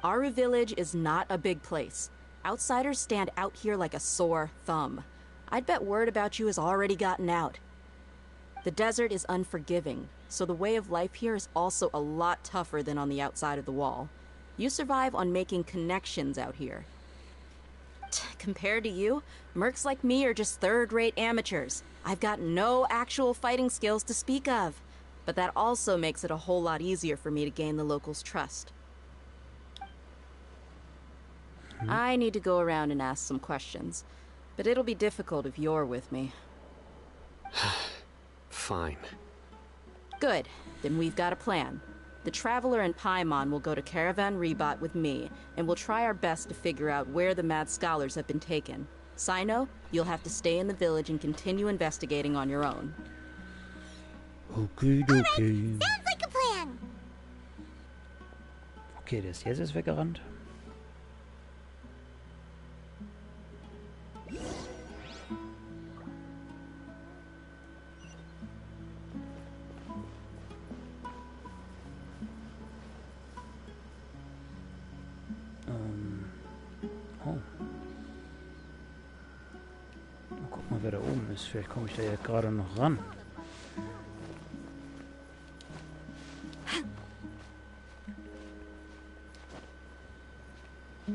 Aru Village is not a big place. Outsiders stand out here like a sore thumb. I'd bet word about you has already gotten out. The desert is unforgiving, so the way of life here is also a lot tougher than on the outside of the wall. You survive on making connections out here. Compared to you, mercs like me are just third-rate amateurs. I've got no actual fighting skills to speak of. But that also makes it a whole lot easier for me to gain the locals' trust. I need to go around and ask some questions, but it'll be difficult if you're with me. Fine. Good. Then we've got a plan. The Traveler and Paimon will go to Caravan Rebot with me, and we'll try our best to figure out where the mad scholars have been taken. Sino, you'll have to stay in the village and continue investigating on your own. Okay, okay. Sounds like a plan! Okay, der ist jetzt weggerannt. Oh. Guck mal, wer da oben ist. Vielleicht komme ich da ja gerade noch ran. Ja.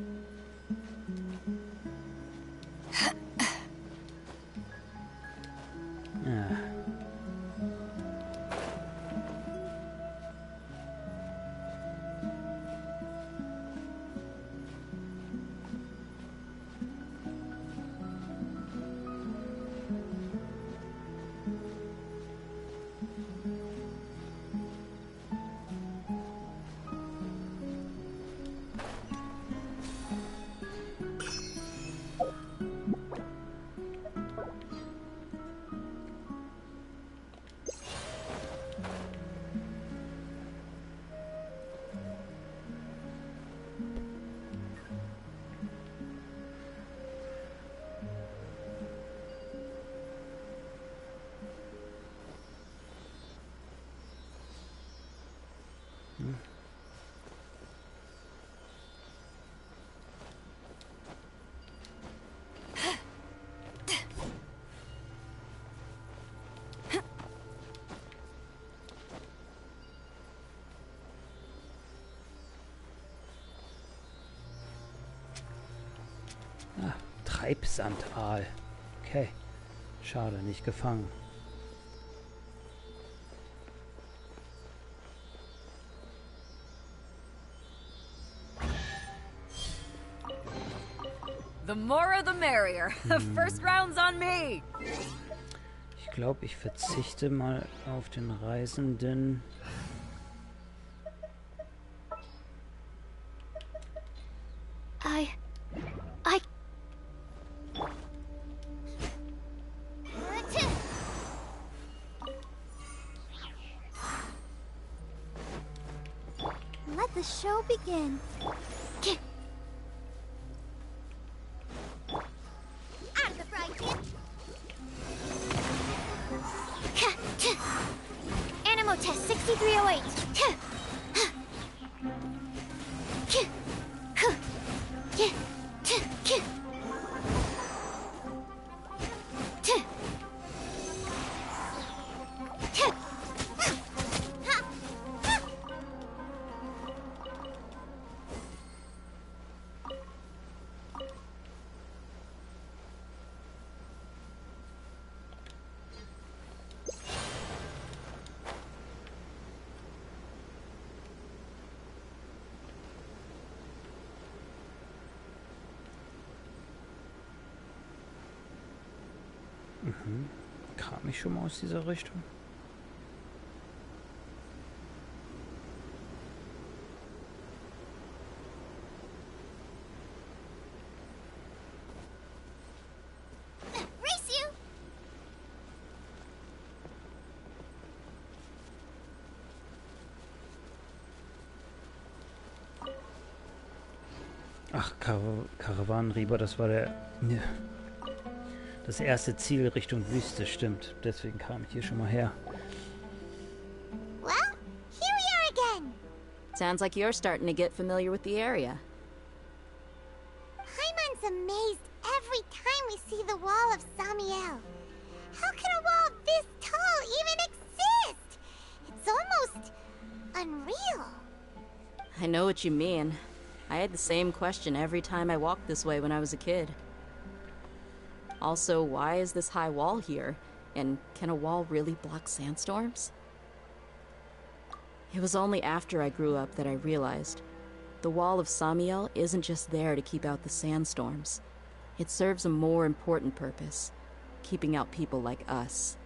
Ah, Treibsandaal. Okay. Schade, nicht gefangen. The more the merrier. First round's on me. Ich glaube, ich verzichte mal auf den Reisenden. Let the show begin. Out of the frying pan. Animo test 6308. Kam ich schon mal aus dieser Richtung? Race you! Ach, Karawanenrieber, das war das erste Ziel Richtung Wüste, stimmt. Deswegen kam ich hier schon mal her. Well, here we are again. Sounds like you're starting to get familiar with the area. Hyman's amazed every time we see the wall of Samiel. How can a wall this tall even exist? It's almost unreal. I know what you mean. I had the same question every time I walked this way when I was a kid. Also, why is this high wall here? And can a wall really block sandstorms? It was only after I grew up that I realized the wall of Samiel isn't just there to keep out the sandstorms. It serves a more important purpose, keeping out people like us.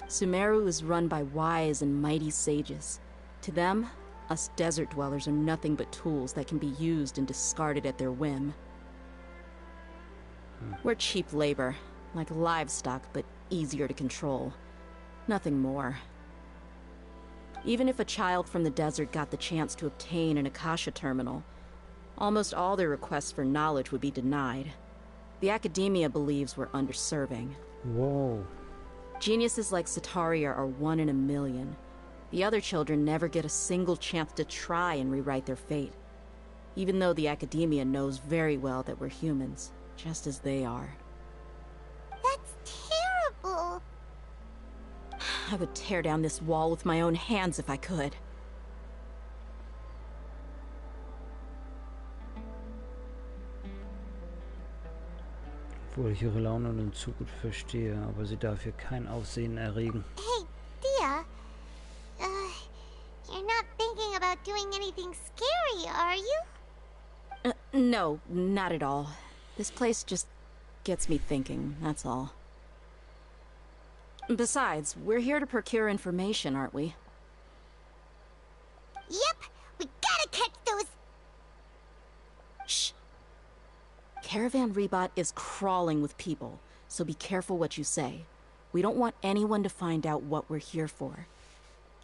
Sumeru is run by wise and mighty sages. To them, us desert dwellers are nothing but tools that can be used and discarded at their whim. We're cheap labor, like livestock, but easier to control. Nothing more. Even if a child from the desert got the chance to obtain an Akasha terminal, almost all their requests for knowledge would be denied. The academia believes we're underserving. Whoa. Geniuses like Sataria are 1 in a million. The other children never get a single chance to try and rewrite their fate, even though the academia knows very well that we're humans, just as they are. That's terrible. I would tear down this wall with my own hands if I could. Obwohl ich ihre Laune nun zu gut verstehe, aber sie darf hier kein Aufsehen erregen. Hey, Dia. You're not thinking about doing anything scary, are you? No, not at all. This place just gets me thinking, that's all. Besides, we're here to procure information, aren't we? Yep, we gotta catch those... Shh. Caravan Rebot is crawling with people, so be careful what you say. We don't want anyone to find out what we're here for.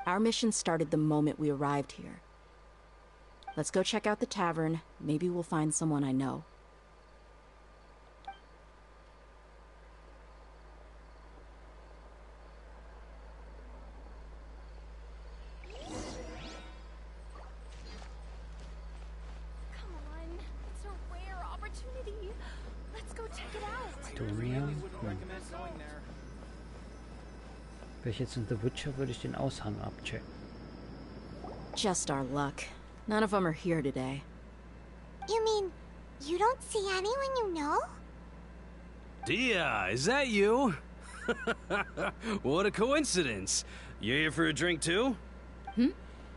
Our mission started the moment we arrived here. Let's go check out the tavern. Maybe we'll find someone I know. Come on, it's a rare opportunity. Let's go check it out. Donia? Wäre ich jetzt in The Witcher, würde ich den Aushang abchecken. Just our luck. None of them are here today. You mean, you don't see anyone you know? Dia, is that you? What a coincidence. You here for a drink too?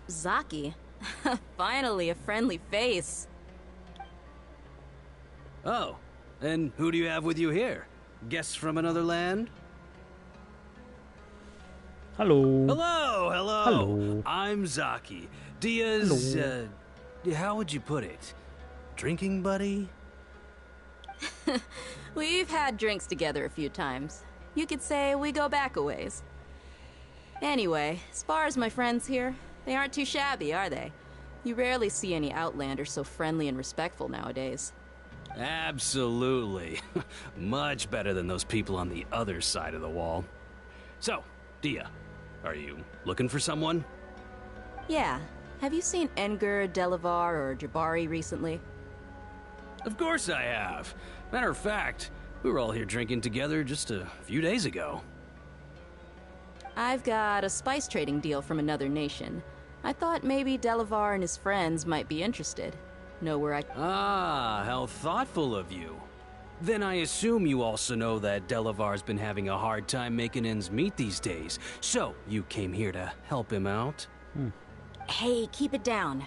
Zaki. Finally, a friendly face. Oh, and who do you have with you here? Guests from another land? Hallo. Hello, hello. Hello. I'm Zaki. Dia's, Hello. How would you put it? Drinking buddy? We've had drinks together a few times. You could say we go back a ways. Anyway, as far as my friends here, they aren't too shabby, are they? You rarely see any Outlanders so friendly and respectful nowadays. Absolutely. Much better than those people on the other side of the wall. So, Dia, are you looking for someone? Yeah. Have you seen Engur, Delavar, or Jabari recently? Of course I have. Matter of fact, we were all here drinking together just a few days ago. I've got a spice trading deal from another nation. I thought maybe Delavar and his friends might be interested. Know where I... Ah, how thoughtful of you. Then I assume you also know that Delavar's been having a hard time making ends meet these days. So, you came here to help him out? Hey, keep it down.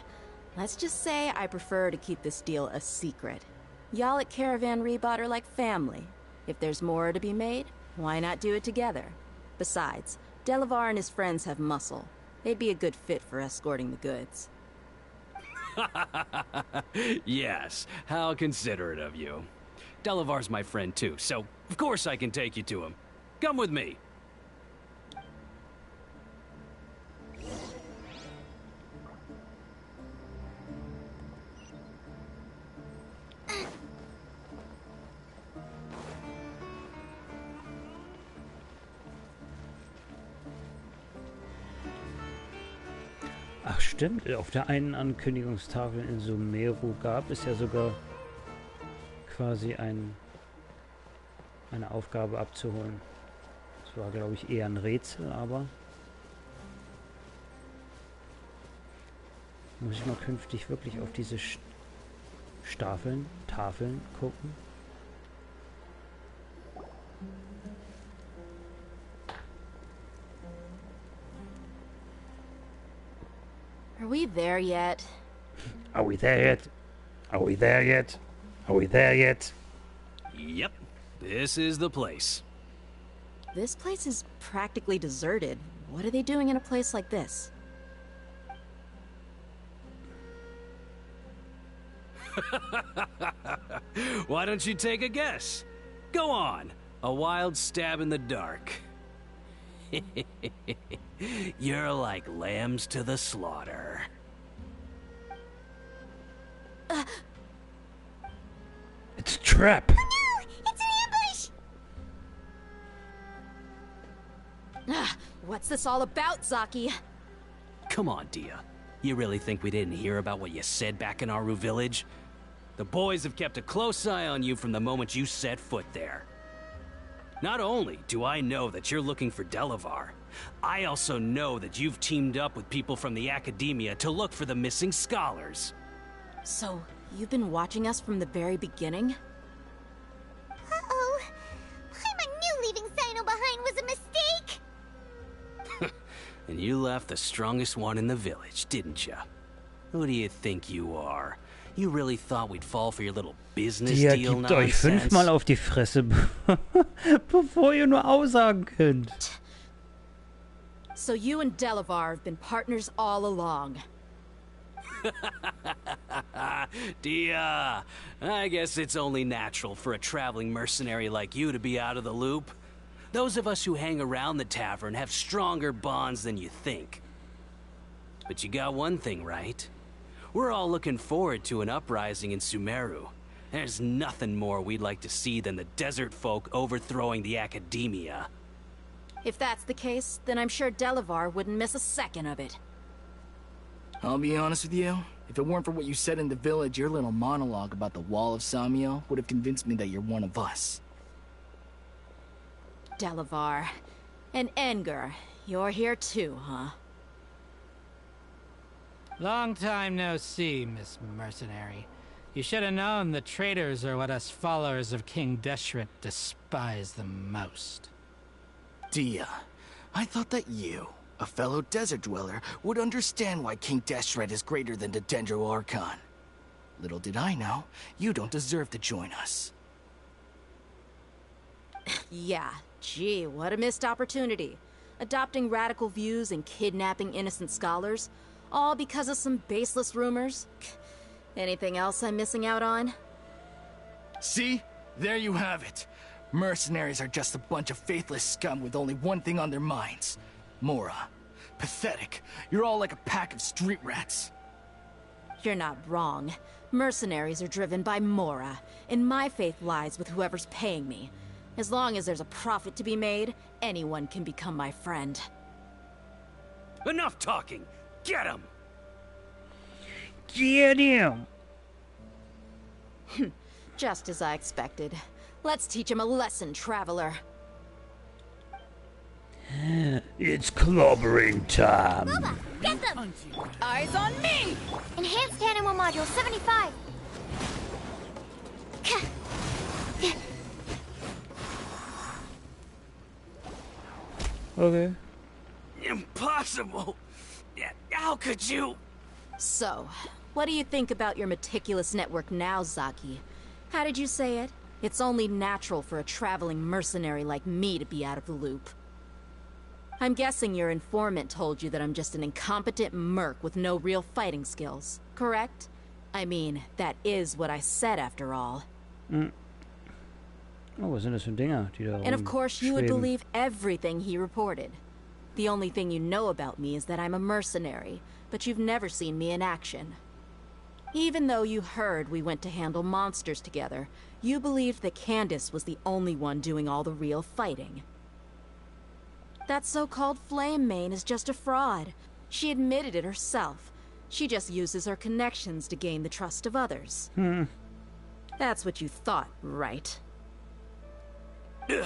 Let's just say I prefer to keep this deal a secret. Y'all at Caravan Rebot are like family. If there's more to be made, why not do it together? Besides, Delavar and his friends have muscle. They'd be a good fit for escorting the goods. Yes, how considerate of you. Delavar's my friend too, so of course I can take you to him. Come with me. Ach stimmt, auf der einen Ankündigungstafel in Sumeru gab es ja sogar quasi eine Aufgabe abzuholen. Das war, glaube ich, eher ein Rätsel, aber muss ich mal künftig wirklich auf diese Tafeln gucken. Are we there yet? Are we there yet? Are we there yet? Are we there yet? Yep, this is the place. This place is practically deserted. What are they doing in a place like this? Why don't you take a guess? Go on, a wild stab in the dark. You're like lambs to the slaughter. It's a trap! No! It's an ambush! What's this all about, Zaki? Come on, Dia. You really think we didn't hear about what you said back in Aru village? The boys have kept a close eye on you from the moment you set foot there. Not only do I know that you're looking for Delavar, I also know that you've teamed up with people from the Academia to look for the missing scholars. So, you've been watching us from the very beginning? Uh-oh. And you left the strongest one in the village, didn't ya? Who do you think you are? You really thought we'd fall for your little business Der deal gibt euch nonsense? 5-mal auf die Fresse, bevor ihr nur aussagen könnt. So you and Delavar have been partners all along. Dia, I guess it's only natural for a traveling mercenary like you to be out of the loop. Those of us who hang around the tavern have stronger bonds than you think. But you got one thing right. We're all looking forward to an uprising in Sumeru. There's nothing more we'd like to see than the desert folk overthrowing the academia. If that's the case, then I'm sure Delavar wouldn't miss a second of it. I'll be honest with you. If it weren't for what you said in the village, your little monologue about the Wall of Samiel would have convinced me that you're one of us. Delavar. And Enger, you're here too, huh? Long time no see, Miss Mercenary. You should have known the traitors are what us followers of King Deshret despise the most. Dia, I thought that you, a fellow desert dweller, would understand why King Deshret is greater than the Dendro Archon. Little did I know, you don't deserve to join us. Yeah, gee, what a missed opportunity. Adopting radical views and kidnapping innocent scholars, all because of some baseless rumors. Anything else I'm missing out on? See? There you have it. Mercenaries are just a bunch of faithless scum with only one thing on their minds. Mora. Pathetic. You're all like a pack of street rats. You're not wrong. Mercenaries are driven by Mora, and my faith lies with whoever's paying me. As long as there's a profit to be made, anyone can become my friend. Enough talking! Get him! Get him! Just as I expected. Let's teach him a lesson, traveler. It's clobbering time. Booba, get them! Eyes on me! Enhanced animal module 75. Okay. Impossible! How could you? So, what do you think about your meticulous network now, Zaki? How did you say it? It's only natural for a traveling mercenary like me to be out of the loop. I'm guessing your informant told you that I'm just an incompetent merc with no real fighting skills, correct? I mean, that is what I said after all. Oh, was sind das für Dinger, die da And of course you would rumschweben? believe everything he reported. The only thing you know about me is that I'm a mercenary, but you've never seen me in action. Even though you heard we went to handle monsters together, you believed that Candace was the only one doing all the real fighting. That so-called Flame Mane is just a fraud. She admitted it herself. She just uses her connections to gain the trust of others. That's what you thought, right? You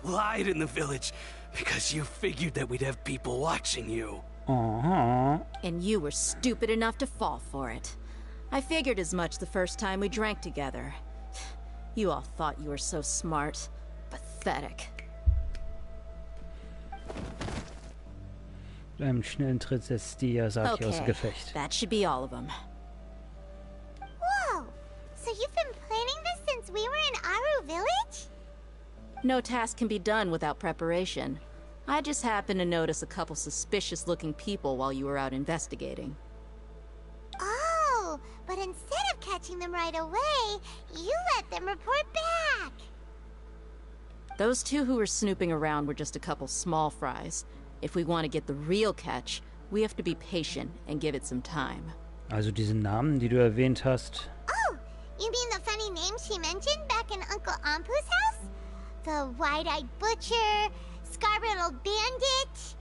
lied in the village because you figured that we'd have people watching you. And you were stupid enough to fall for it. I figured as much the first time we drank together. You all thought you were so smart. Pathetic. Mit einem schnellen Tritt setzt die Saki außer Okay, Gefecht. that should be all of them. Whoa! So you've been planning this since we were in Aru Village? No task can be done without preparation. I just happened to notice a couple suspicious-looking people while you were out investigating. Oh, but instead of catching them right away, you let them report back. Those two who were snooping around were just a couple small fries. If we want to get the real catch, we have to be patient and give it some time. Also diese Namen, die du erwähnt hast. Oh, you mean the funny name she mentioned back in Uncle Ampu's house? The wide-eyed butcher, scar-riddled bandit,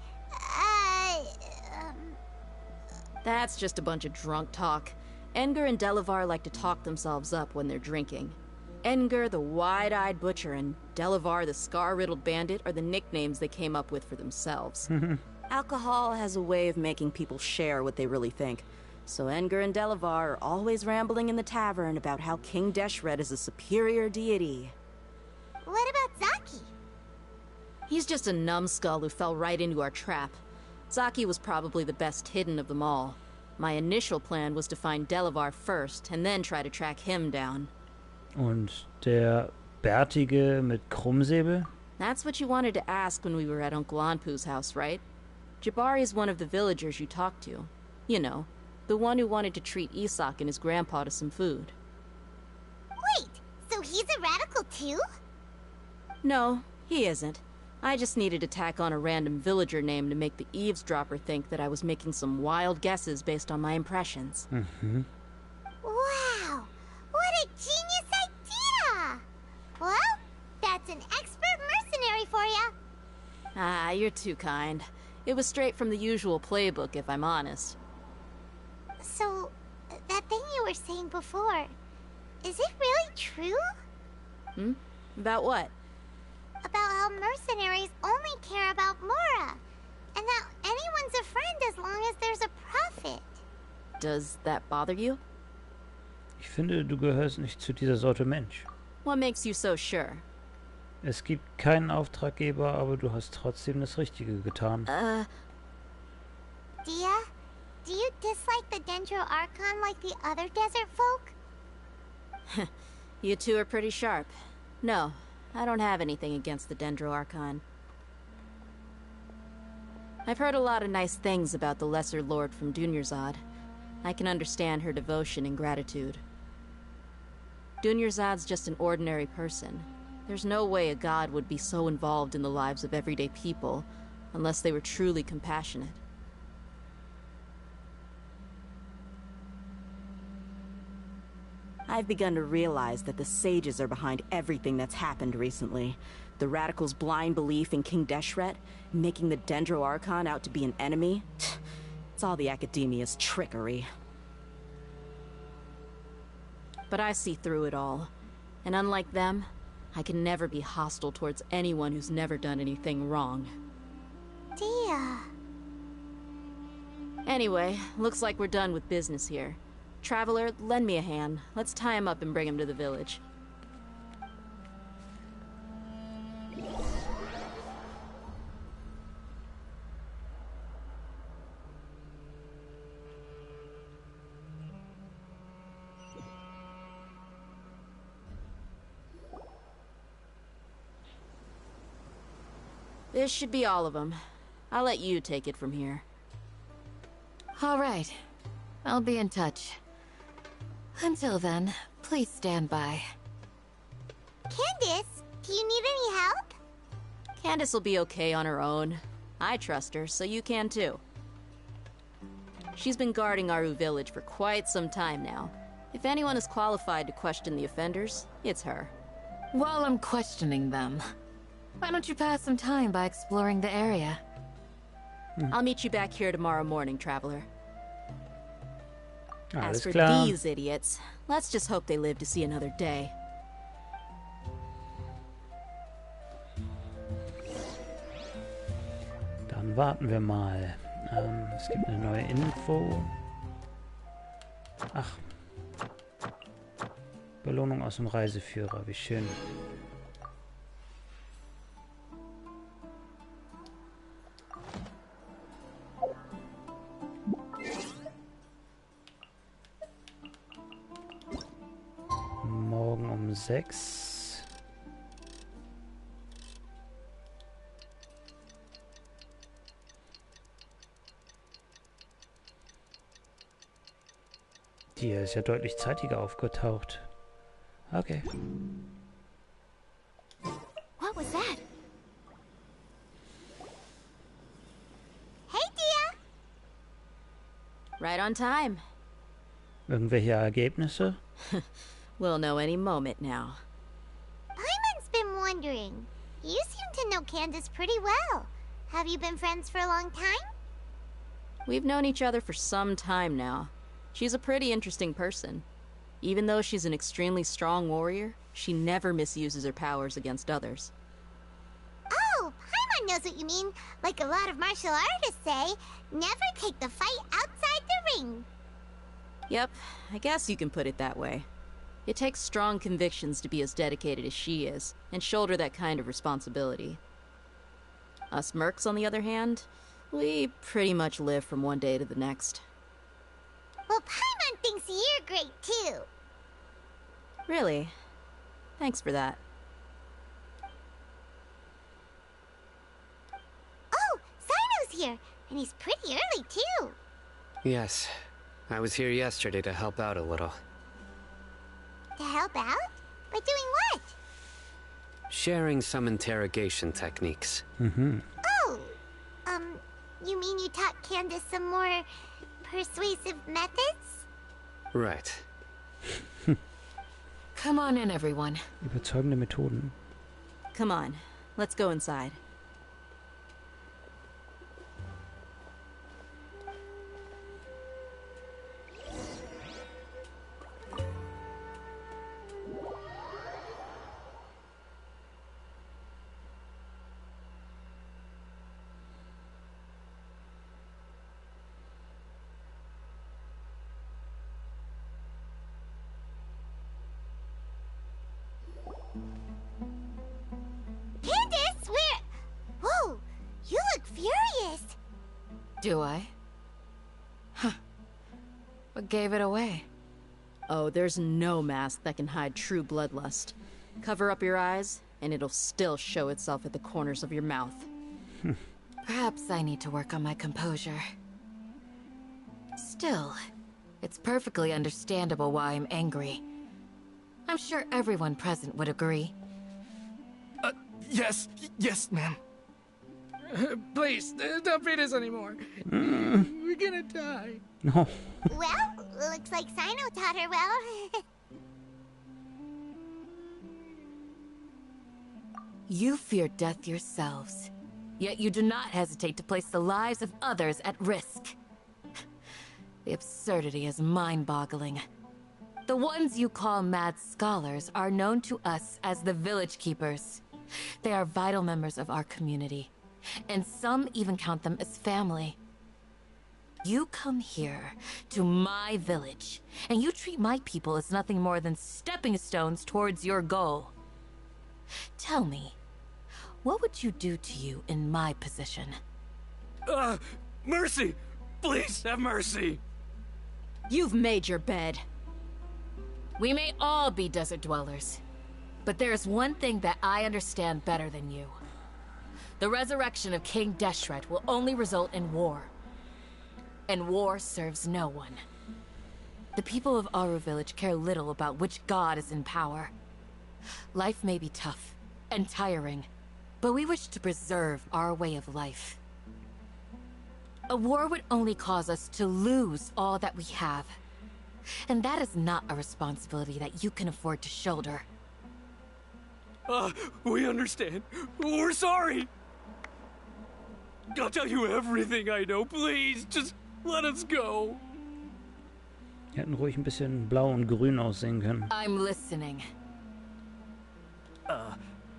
That's just a bunch of drunk talk. Enger and Delavar like to talk themselves up when they're drinking. Enger, the wide-eyed butcher, and Delavar, the scar-riddled bandit, are the nicknames they came up with for themselves. Alcohol has a way of making people share what they really think. So Enger and Delavar are always rambling in the tavern about how King Deshret is a superior deity. what about Zaki? He's just a numbskull who fell right into our trap. Zaki was probably the best hidden of them all. My initial plan was to find Delavar first and then try to track him down. Und der Bärtige mit Krummsäbel? That's what you wanted to ask when we were at Uncle Anpu's house, right? Jabari is one of the villagers you talked to. You know, the one who wanted to treat Isak and his grandpa to some food. Wait, so he's a radical too? No, he isn't. I just needed to tack on a random villager name to make the eavesdropper think that I was making some wild guesses based on my impressions. Mhm. Wow, what a genius idea! Well, that's an expert mercenary for ya. Ah, you're too kind. It was straight from the usual playbook, if I'm honest. So, that thing you were saying before, is it really true? Hmm? About what? About how mercenaries only care about Mora, and that anyone's a friend as long as there's a profit. Does that bother you? Ich finde, du gehörst nicht zu dieser Sorte Mensch. What makes you so sure? Es gibt keinen Auftraggeber, aber du hast trotzdem das Richtige getan. Dia, do you dislike the Dendro Archon like the other desert folk? You two are pretty sharp. No, I don't have anything against the Dendro Archon. I've heard a lot of nice things about the Lesser Lord from Dunyarzad. I can understand her devotion and gratitude. Dunyarzad's just an ordinary person. There's no way a god would be so involved in the lives of everyday people unless they were truly compassionate. I've begun to realize that the sages are behind everything that's happened recently. The radicals' blind belief in King Deshret, making the Dendro Archon out to be an enemy. It's all the academia's trickery. But I see through it all. And unlike them, I can never be hostile towards anyone who's never done anything wrong. Dia. Anyway, looks like we're done with business here. Traveler, lend me a hand. Let's tie him up and bring him to the village. This should be all of them. I'll let you take it from here. All right. I'll be in touch. Until then, please stand by. Candace, do you need any help? Candace will be okay on her own. I trust her, so you can too. She's been guarding Aru village for quite some time now. If anyone is qualified to question the offenders, it's her. While I'm questioning them, why don't you pass some time by exploring the area? I'll meet you back here tomorrow morning, Traveler. As for klar. these idiots, let's just hope they live to see another day. Dann warten wir mal. Es gibt eine neue Info. Ach. Belohnung aus dem Reiseführer, wie schön. Morgen um 6. Die ist ja deutlich zeitiger aufgetaucht. Okay. What was that? Hey, Dia! Right on time. Irgendwelche Ergebnisse? We'll know any moment now. Paimon's been wondering. You seem to know Candace pretty well. Have you been friends for a long time? We've known each other for some time now. She's a pretty interesting person. Even though she's an extremely strong warrior, she never misuses her powers against others. Oh, Paimon knows what you mean. Like a lot of martial artists say, never take the fight outside the ring. Yep, I guess you can put it that way. It takes strong convictions to be as dedicated as she is, and shoulder that kind of responsibility. Us mercs, on the other hand, We pretty much live from one day to the next. Well, Paimon thinks you're great, too. Really? Thanks for that. Oh, Sino's here, and he's pretty early, too. Yes. I was here yesterday to help out a little. To help out? By doing what? Sharing some interrogation techniques. Oh, you mean you taught Candace some more persuasive methods? Right. Come on in, everyone. Überzeugende Methoden. Come on, let's go inside. Candace, where... Whoa, you look furious. Do I? Huh. What gave it away? Oh, there's no mask that can hide true bloodlust. Cover up your eyes, and it'll still show itself at the corners of your mouth. Perhaps I need to work on my composure. Still, it's perfectly understandable why I'm angry. I'm sure everyone present would agree. Yes, ma'am. Please, don't beat us anymore. We're gonna die. No. Well, looks like Sino taught her well. You fear death yourselves, yet you do not hesitate to place the lives of others at risk. The absurdity is mind-boggling. The ones you call mad scholars are known to us as the Village Keepers. They are vital members of our community, and some even count them as family. You come here, to my village, and you treat my people as nothing more than stepping stones towards your goal. Tell me, what would you do to you in my position? Mercy! Please, have mercy! You've made your bed. We may all be desert dwellers, but there is one thing that I understand better than you. The resurrection of King Deshret will only result in war. And war serves no one. The people of Aru Village care little about which god is in power. Life may be tough and tiring, but we wish to preserve our way of life. A war would only cause us to lose all that we have. And that is not a responsibility that you can afford to shoulder. We understand. We're sorry. I'll tell you everything I know. Please, just let us go. Die hätten ruhig ein bisschen blau und grün aussehen können. I'm listening.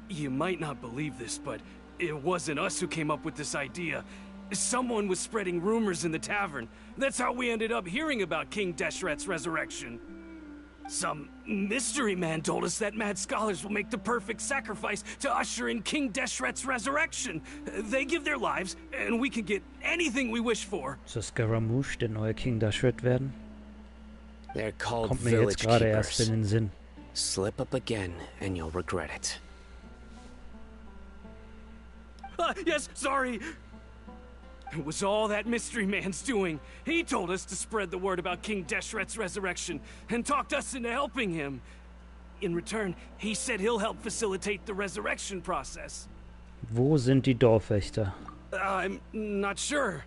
You might not believe this, but it wasn't us who came up with this idea. Someone was spreading rumors in the tavern. That's how we ended up hearing about King Deshret's resurrection. Some mystery man told us that mad scholars will make the perfect sacrifice to usher in King Deshret's resurrection. They give their lives, and we can get anything we wish for. Ist das Scaramouche der neue King Deshret werden? They're called Kommt mir jetzt village gerade erst keepers. in den Sinn. Slip up again, and you'll regret it. Yes, sorry. It was all that mystery man's doing. He told us to spread the word about King Deshret's resurrection and talked us into helping him. In return, he said he'll help facilitate the resurrection process. Wo sind die Dorfwächter? I'm not sure.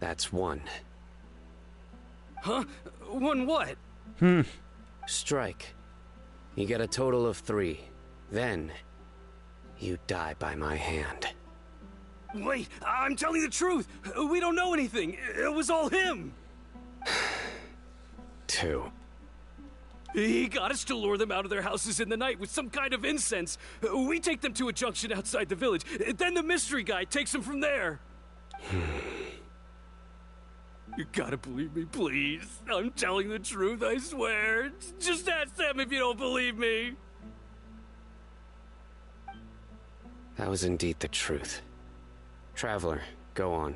That's one. Huh? One what? Strike. You get a total of 3. Then, you die by my hand. Wait, I'm telling the truth. We don't know anything. It was all him. 2. He got us to lure them out of their houses in the night with some kind of incense. We take them to a junction outside the village. Then the mystery guy takes them from there. You gotta believe me, please. I'm telling the truth, I swear. Just ask them if you don't believe me. That was indeed the truth. Traveler, go on.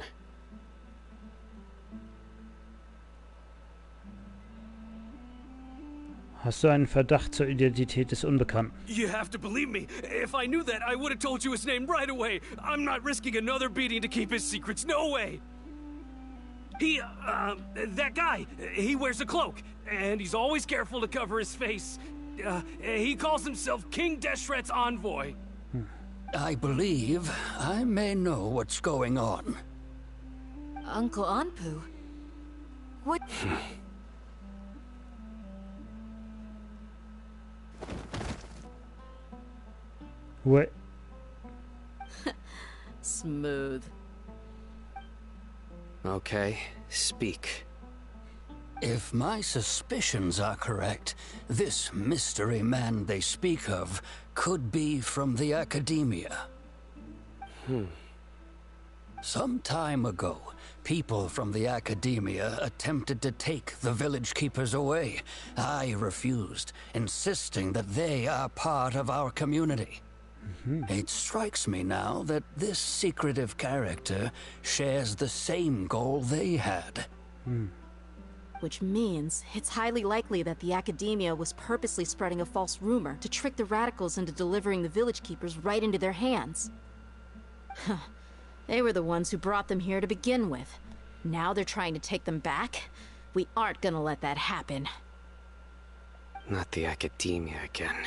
Hast du einen Verdacht zur Identität des Unbekannten? You have to believe me. If I knew that, I would have told you his name right away. I'm not risking another beating to keep his secrets. No way. That guy, he wears a cloak, and he's always careful to cover his face. He calls himself King Deshret's envoy. I believe I may know what's going on. Uncle Anpu? What? What? Smooth. Okay, speak. If my suspicions are correct, this mystery man they speak of could be from the Academia. Some time ago, people from the Academia attempted to take the village keepers away. I refused, insisting that they are part of our community. It strikes me now that this secretive character shares the same goal they had. Which means it's highly likely that the Academia was purposely spreading a false rumor to trick the radicals into delivering the village keepers right into their hands. They were the ones who brought them here to begin with. Now they're trying to take them back? We aren't gonna let that happen. Not the Academia again.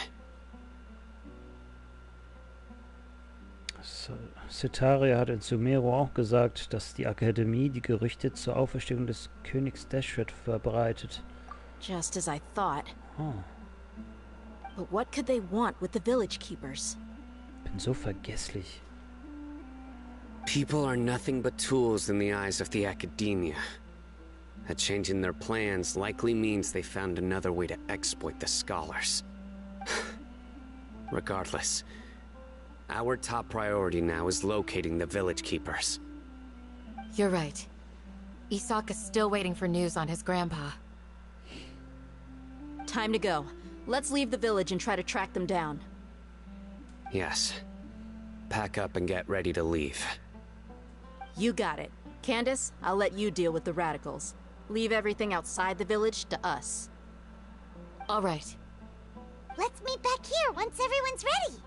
Cetaria hat in Sumero auch gesagt, dass die Akademie die Gerüchte zur Auferstehung des Königs Deshret verbreitet. Just as I thought. Oh. But what could they want with the village keepers? Bin so vergesslich. People are nothing but tools in the eyes of the Academia. A change in their plans likely means they found another way to exploit the scholars. Regardless, our top priority now is locating the village keepers. You're right. Isak is still waiting for news on his grandpa. Time to go. Let's leave the village and try to track them down. Yes. Pack up and get ready to leave. You got it. Candace, I'll let you deal with the radicals. Leave everything outside the village to us. All right. Let's meet back here once everyone's ready.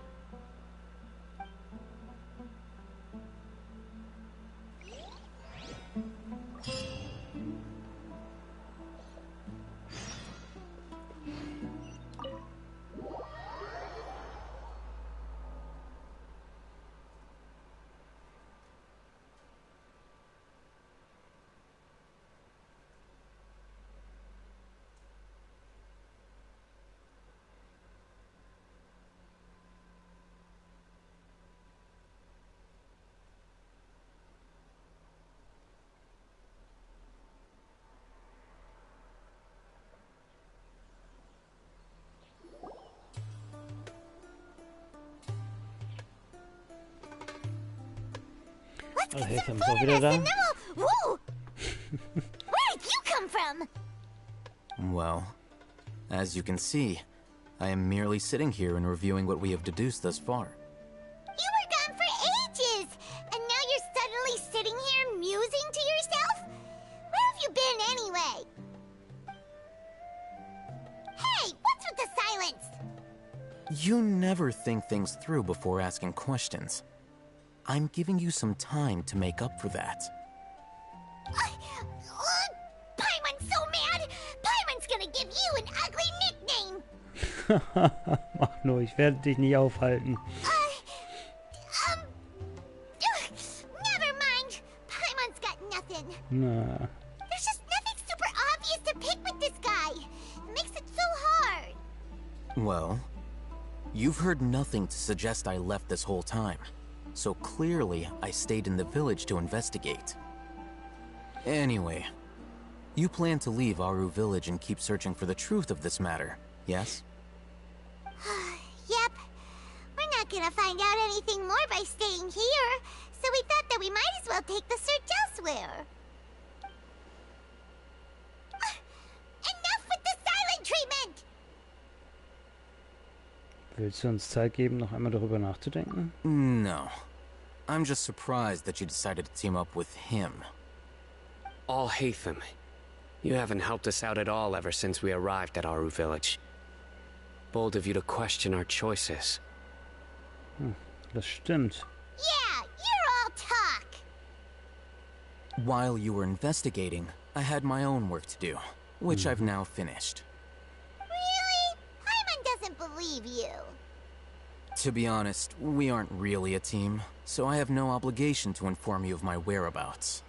Oh, Hilfe, ist auch wieder da. Whoa! Where did you come from? Well, as you can see, I am merely sitting here and reviewing what we have deduced thus far. You were gone for ages, and now you're suddenly sitting here musing to yourself? Where have you been anyway? Hey, what's with the silence? You never think things through before asking questions. I'm giving you some time to make up for that. Paimon's so mad! Paimon's gonna give you an ugly nickname! Mach nur, ich werde dich nicht aufhalten. Never mind. Paimon's got nothing. Na. There's just nothing super obvious to pick with this guy. It makes it so hard. Well, you've heard nothing to suggest I left this whole time. So clearly, I stayed in the village to investigate. Anyway, you plan to leave Aru village and keep searching for the truth of this matter, yes? Yep. We're not gonna find out anything more by staying here, so we thought that we might as well take the search elsewhere. Enough with the silent treatment! Willst du uns Zeit geben, noch einmal darüber nachzudenken? No. I'm just surprised that you decided to team up with him. Alhaitham, you haven't helped us out at all ever since we arrived at Aru Village. Bold of you to question our choices. Das stimmt. Yeah, you're all talk. While you were investigating, I had my own work to do, which I've now finished. Really? Paimon doesn't believe you. To be honest, we aren't really a team, so I have no obligation to inform you of my whereabouts.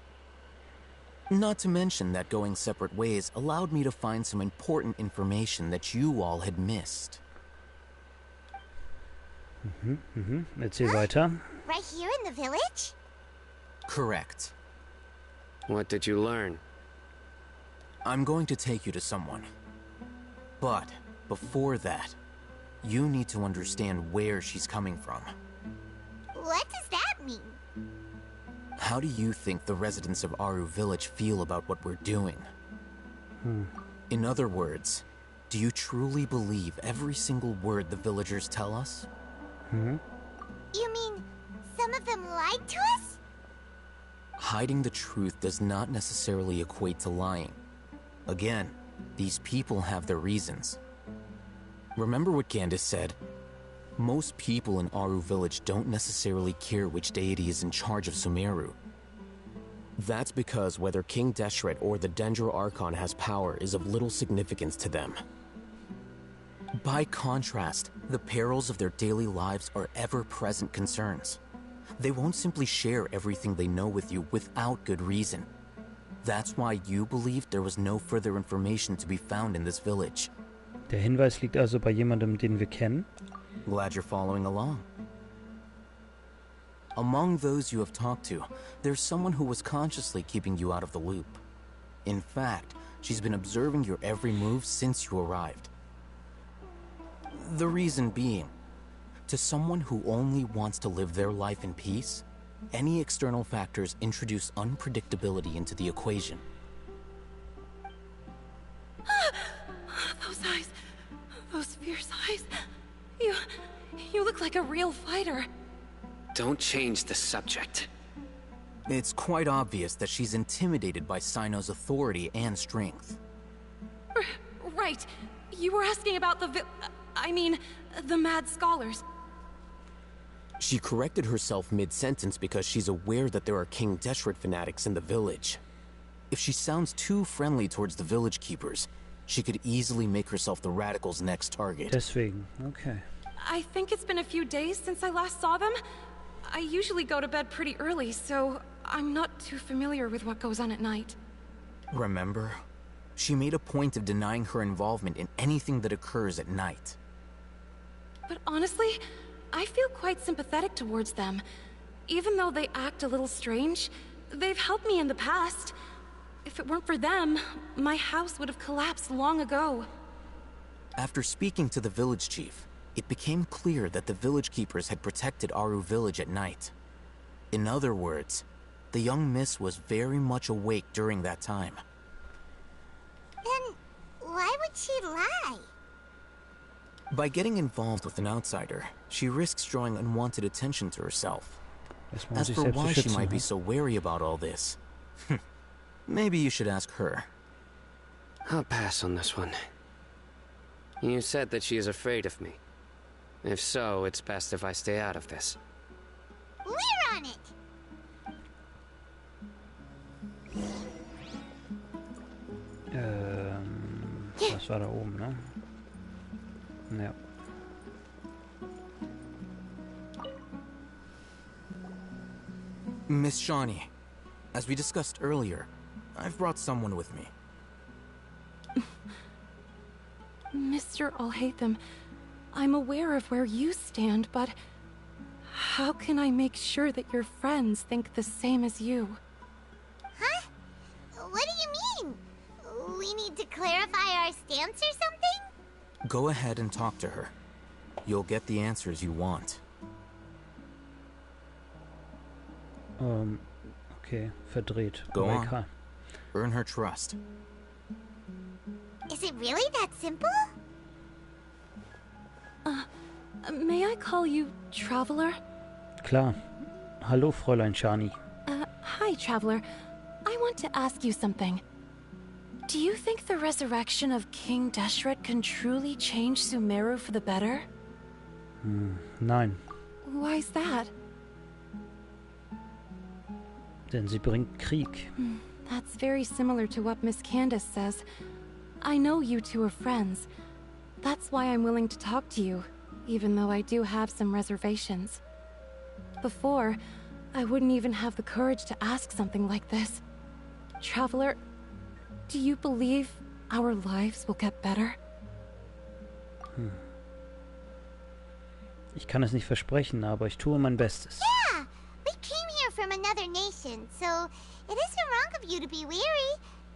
Not to mention that going separate ways allowed me to find some important information that you all had missed. Erzähl weiter. Right here in the village? Correct. What did you learn? I'm going to take you to someone. But before that, you need to understand where she's coming from. What does that mean? How do you think the residents of Aru Village feel about what we're doing? In other words, do you truly believe every single word the villagers tell us? You mean some of them lied to us? Hiding the truth does not necessarily equate to lying. Again, these people have their reasons. Remember what Candace said? Most people in Aru Village don't necessarily care which deity is in charge of Sumeru. That's because whether King Deshret or the Dendro Archon has power is of little significance to them. By contrast, the perils of their daily lives are ever-present concerns. They won't simply share everything they know with you without good reason. That's why you believed there was no further information to be found in this village. Der Hinweis liegt also bei jemandem, den wir kennen. Glad you're following along. Among those you have talked to, there's someone who was consciously keeping you out of the loop. In fact, she's been observing your every move since you arrived. The reason being, to someone who only wants to live their life in peace, any external factors introduce unpredictability into the equation. Those eyes. Those fierce eyes. You look like a real fighter. Don't change the subject. It's quite obvious that she's intimidated by Sino's authority and strength. Right. You were asking about the mad scholars. She corrected herself mid-sentence because she's aware that there are King Deshret fanatics in the village. If she sounds too friendly towards the village keepers, she could easily make herself the radicals' next target. Deswegen, okay. I think it's been a few days since I last saw them. I usually go to bed pretty early, so I'm not too familiar with what goes on at night. Remember? She made a point of denying her involvement in anything that occurs at night. But honestly, I feel quite sympathetic towards them. Even though they act a little strange, they've helped me in the past. If it weren't for them, my house would have collapsed long ago. After speaking to the village chief, it became clear that the village keepers had protected Aru Village at night. In other words, the young miss was very much awake during that time. Then why would she lie? By getting involved with an outsider, she risks drawing unwanted attention to herself. As for why she might be so wary about all this, maybe you should ask her. I'll pass on this one. You said that she is afraid of me. If so, it's best if I stay out of this. We're on it! Das war da oben, ne? Ja. Miss Shawnee, as we discussed earlier, I've brought someone with me. Mr. Alhaitham, I'm aware of where you stand, but how can I make sure that your friends think the same as you? Huh? What do you mean? We need to clarify our stance or something? Go ahead and talk to her. You'll get the answers you want. Okay, verdreht. Go on. Earn her trust. Is it really that simple? May I call you Traveler? Klar. Hallo, Fräulein Shani. Hi, Traveler. I want to ask you something. Do you think the resurrection of King Deshret can truly change Sumeru for the better? Nein. Why's that? Denn sie bringt Krieg. That's very similar to what Miss Candace says. I know you two are friends. That's why I'm willing to talk to you, even though I do have some reservations. Before, I wouldn't even have the courage to ask something like this. Traveler, do you believe our lives will get better? Ich kann es nicht versprechen, aber ich tue mein Bestes. Yeah! We came here from another nation, so it isn't wrong of you to be weary.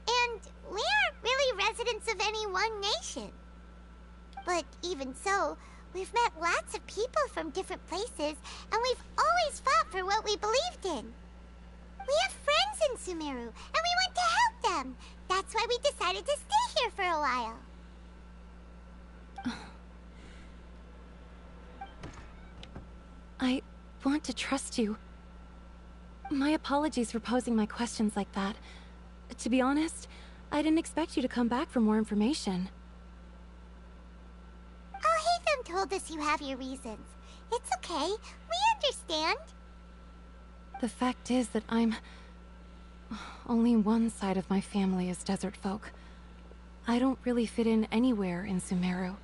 And we aren't really residents of any one nation. But even so, we've met lots of people from different places, and we've always fought for what we believed in. We have friends in Sumeru, and we want to help them. That's why we decided to stay here for a while. I want to trust you. My apologies for posing my questions like that. To be honest, I didn't expect you to come back for more information. Alhaitham told us you have your reasons. It's okay. We understand. The fact is that only one side of my family is desert folk. I don't really fit in anywhere in Sumeru.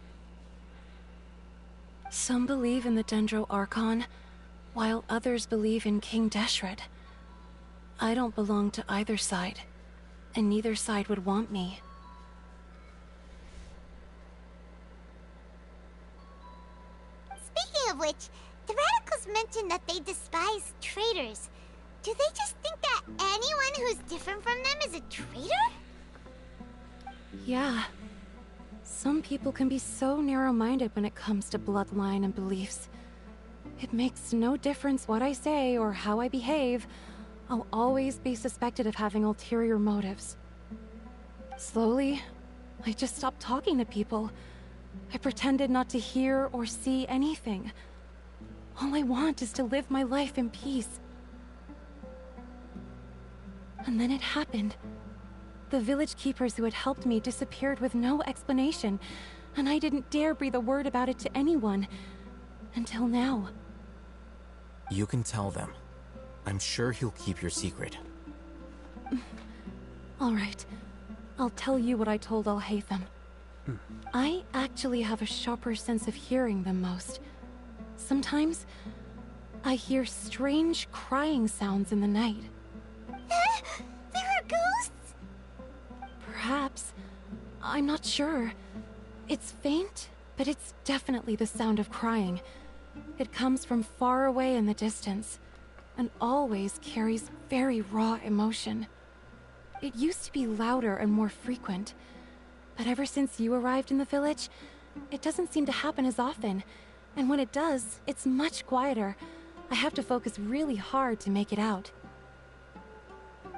Some believe in the Dendro Archon, while others believe in King Deshret. I don't belong to either side, and neither side would want me. Speaking of which, the radicals mentioned that they despise traitors. Do they just think that anyone who's different from them is a traitor? Yeah. Some people can be so narrow-minded when it comes to bloodline and beliefs. It makes no difference what I say or how I behave. I'll always be suspected of having ulterior motives. Slowly, I just stopped talking to people. I pretended not to hear or see anything. All I want is to live my life in peace. And then it happened. The village keepers who had helped me disappeared with no explanation, and I didn't dare breathe a word about it to anyone. Until now. You can tell them. I'm sure he'll keep your secret. All right. I'll tell you what I told Alhaitham. I actually have a sharper sense of hearing than most. Sometimes, I hear strange crying sounds in the night. There are ghosts? Perhaps. I'm not sure. It's faint, but it's definitely the sound of crying. It comes from far away in the distance, and always carries very raw emotion. It used to be louder and more frequent, but ever since you arrived in the village, it doesn't seem to happen as often, and when it does, it's much quieter. I have to focus really hard to make it out.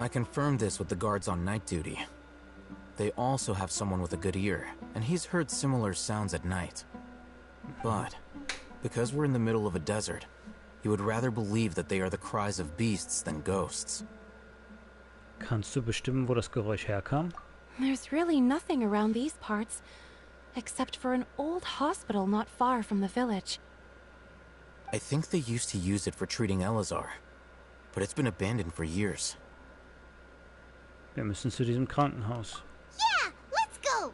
I confirmed this with the guards on night duty. They also have someone with a good ear, and he's heard similar sounds at night. But, because we're in the middle of a desert, he would rather believe that they are the cries of beasts than ghosts. Kannst du bestimmen, wo das Geräusch herkam? There's really nothing around these parts, except for an old hospital not far from the village. I think they used to use it for treating Elazar, but it's been abandoned for years. Wir müssen zu diesem Krankenhaus. Yeah, let's go!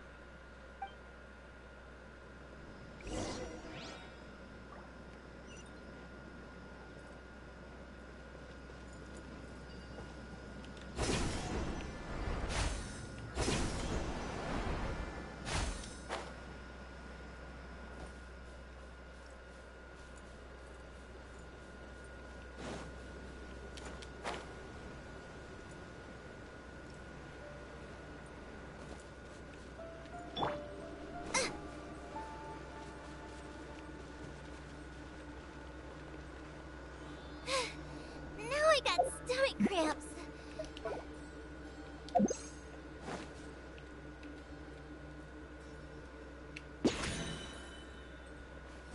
I got stomach cramps.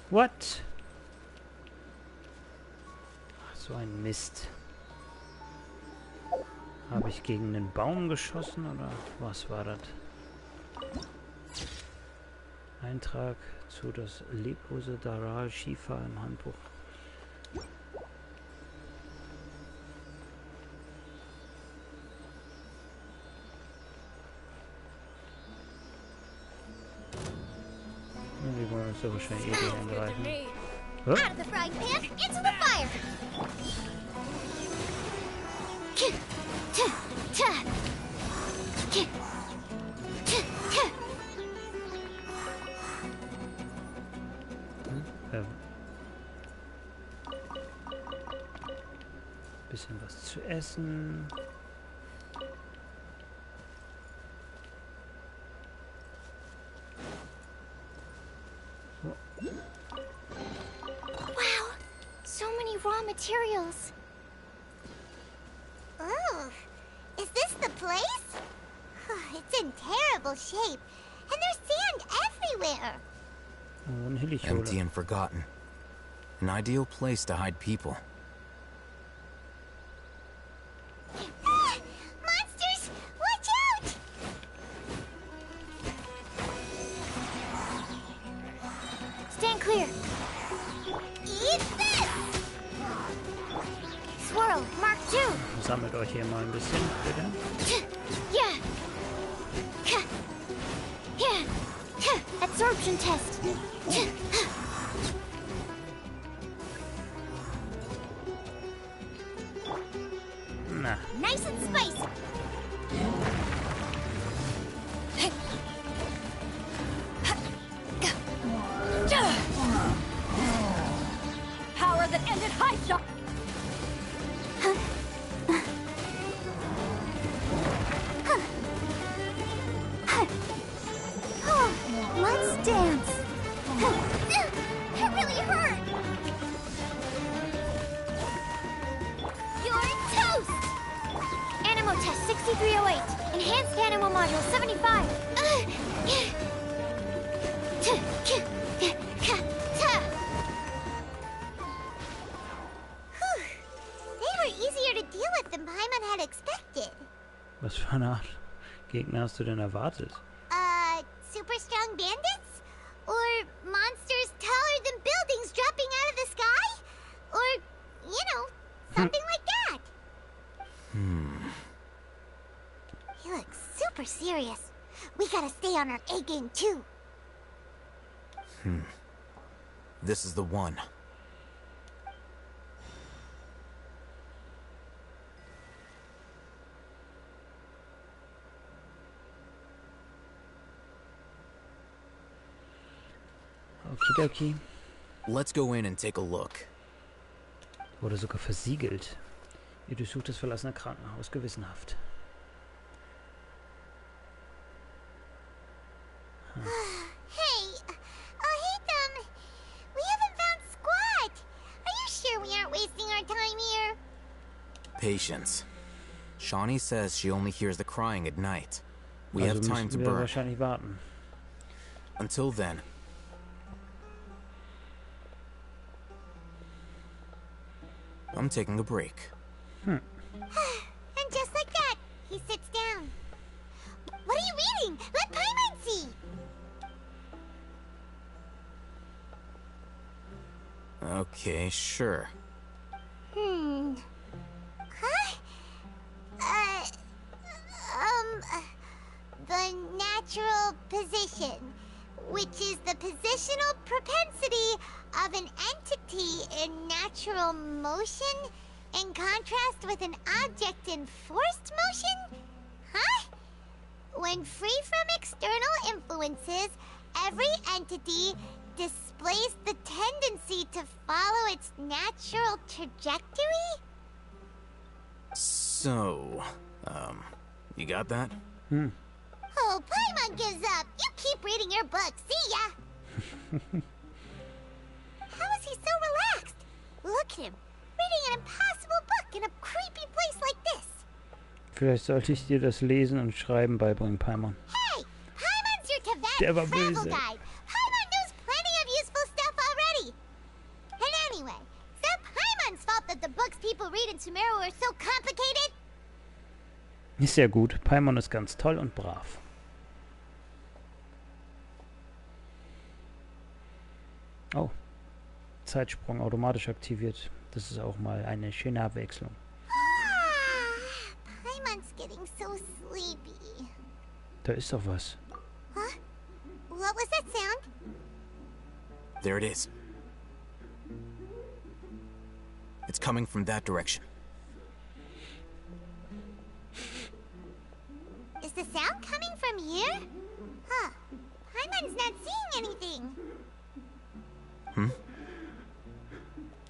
What? So ein Mist. Habe ich gegen einen Baum geschossen oder was war das? Eintrag zu das leblose Daral Shifa im Handbuch. Die wollen uns ja wahrscheinlich eh angreifen. Out of the frying pan, into the fire! Bisschen was zu essen. Wow, so many raw materials. Oh, is this the place? It's in terrible shape, and there's sand everywhere. Empty and forgotten. An ideal place to hide people. Monsters, watch out! Stand clear. Eat this! Swirl, Mark 2. Sammelt euch hier mal ein bisschen, bitte. Yeah. Yeah. Absorption test. Na. Nice and spicy. Power that ended high shot. Let's dance. It really hurt. You're toast. Animo test 6308. Enhanced animo module 75. They were easier to deal with than Paimon had expected. Was für eine Art Gegner hast du denn erwartet? Super strong bandits? Or monsters taller than buildings dropping out of the sky? Or, you know, something like that. He looks super serious. We gotta stay on our A game too. This is the one. Okidoki. Let's go in and take a look. Wurde sogar versiegelt. Ihr durchsucht das verlassene Krankenhaus gewissenhaft. Hey, Ohitham, we haven't found squat. Are you sure we aren't wasting our time here? Patience. Shawnee says she only hears the crying at night. We Also have time to müssen wir burn. wahrscheinlich warten. Until then. I'm taking a break. And just like that, he sits down. What are you reading? Let Paimon see. Okay, sure. Huh? The natural position, which is the positional propensity of an entity in natural motion in contrast with an object in forced motion? Huh? When free from external influences, every entity displays the tendency to follow its natural trajectory? So, you got that? Oh, Paimon gives up. You keep reading your book. See ya. How is he so relaxed? Look at him, reading an impossible book in a creepy place like this. Vielleicht sollte ich dir das Lesen und Schreiben beibringen, Paimon. Hey, Paimon's your Der war Tibet travel böse. guide. Paimon knows plenty of useful stuff already. And anyway, it's not Paimon's fault that the books tomorrow are so complicated. Ist sehr gut. Paimon ist ganz toll und brav. Oh. Zeitsprung automatisch aktiviert. Das ist auch mal eine schöne Abwechslung. Paimon's getting so sleepy. Da ist doch was. Huh? What was that sound? There it is. It's coming from that direction. Is the sound coming from here? Huh. Paimon's not seeing anything.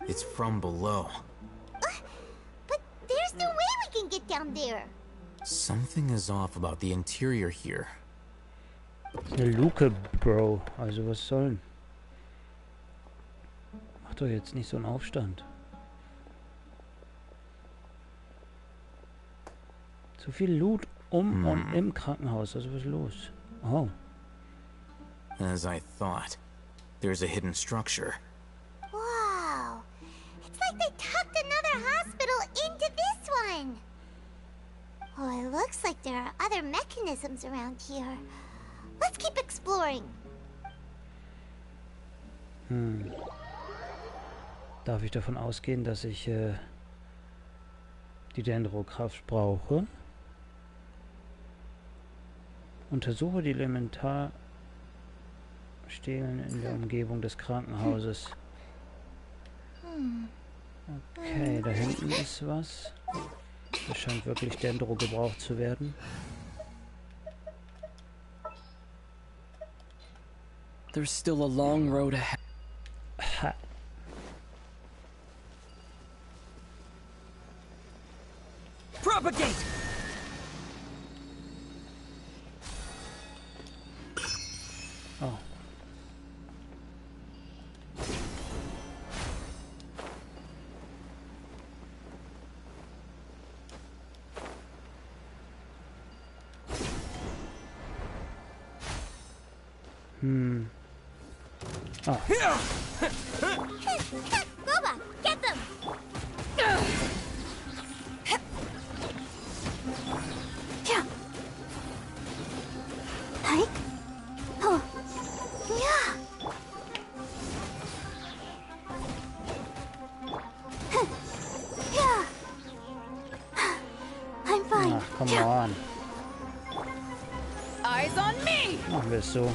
It's from below. But there's no way we can get down there. Something is off about the interior here. Eine Luke, Bro. Also was soll? Mach doch jetzt nicht so einen Aufstand. So viel Loot und im Krankenhaus. Also was ist los? Oh. As I thought, there's a hidden structure. Wow. It's like they tucked another hospital into this one. Oh, it looks like there are other mechanisms around here. Let's keep exploring. Darf ich davon ausgehen, dass ich die Dendrokraft brauche? Untersuche die Elementarstelen in der Umgebung des Krankenhauses. Okay, da hinten ist was. Das scheint wirklich Dendro gebraucht zu werden. There's still a long road ahead. Ha. Propagate! Oh. Oh. Boba, get them! Hi. Oh. Yeah. Yeah. I'm fine. Ach, come on. Eyes on me! Machen wir es so.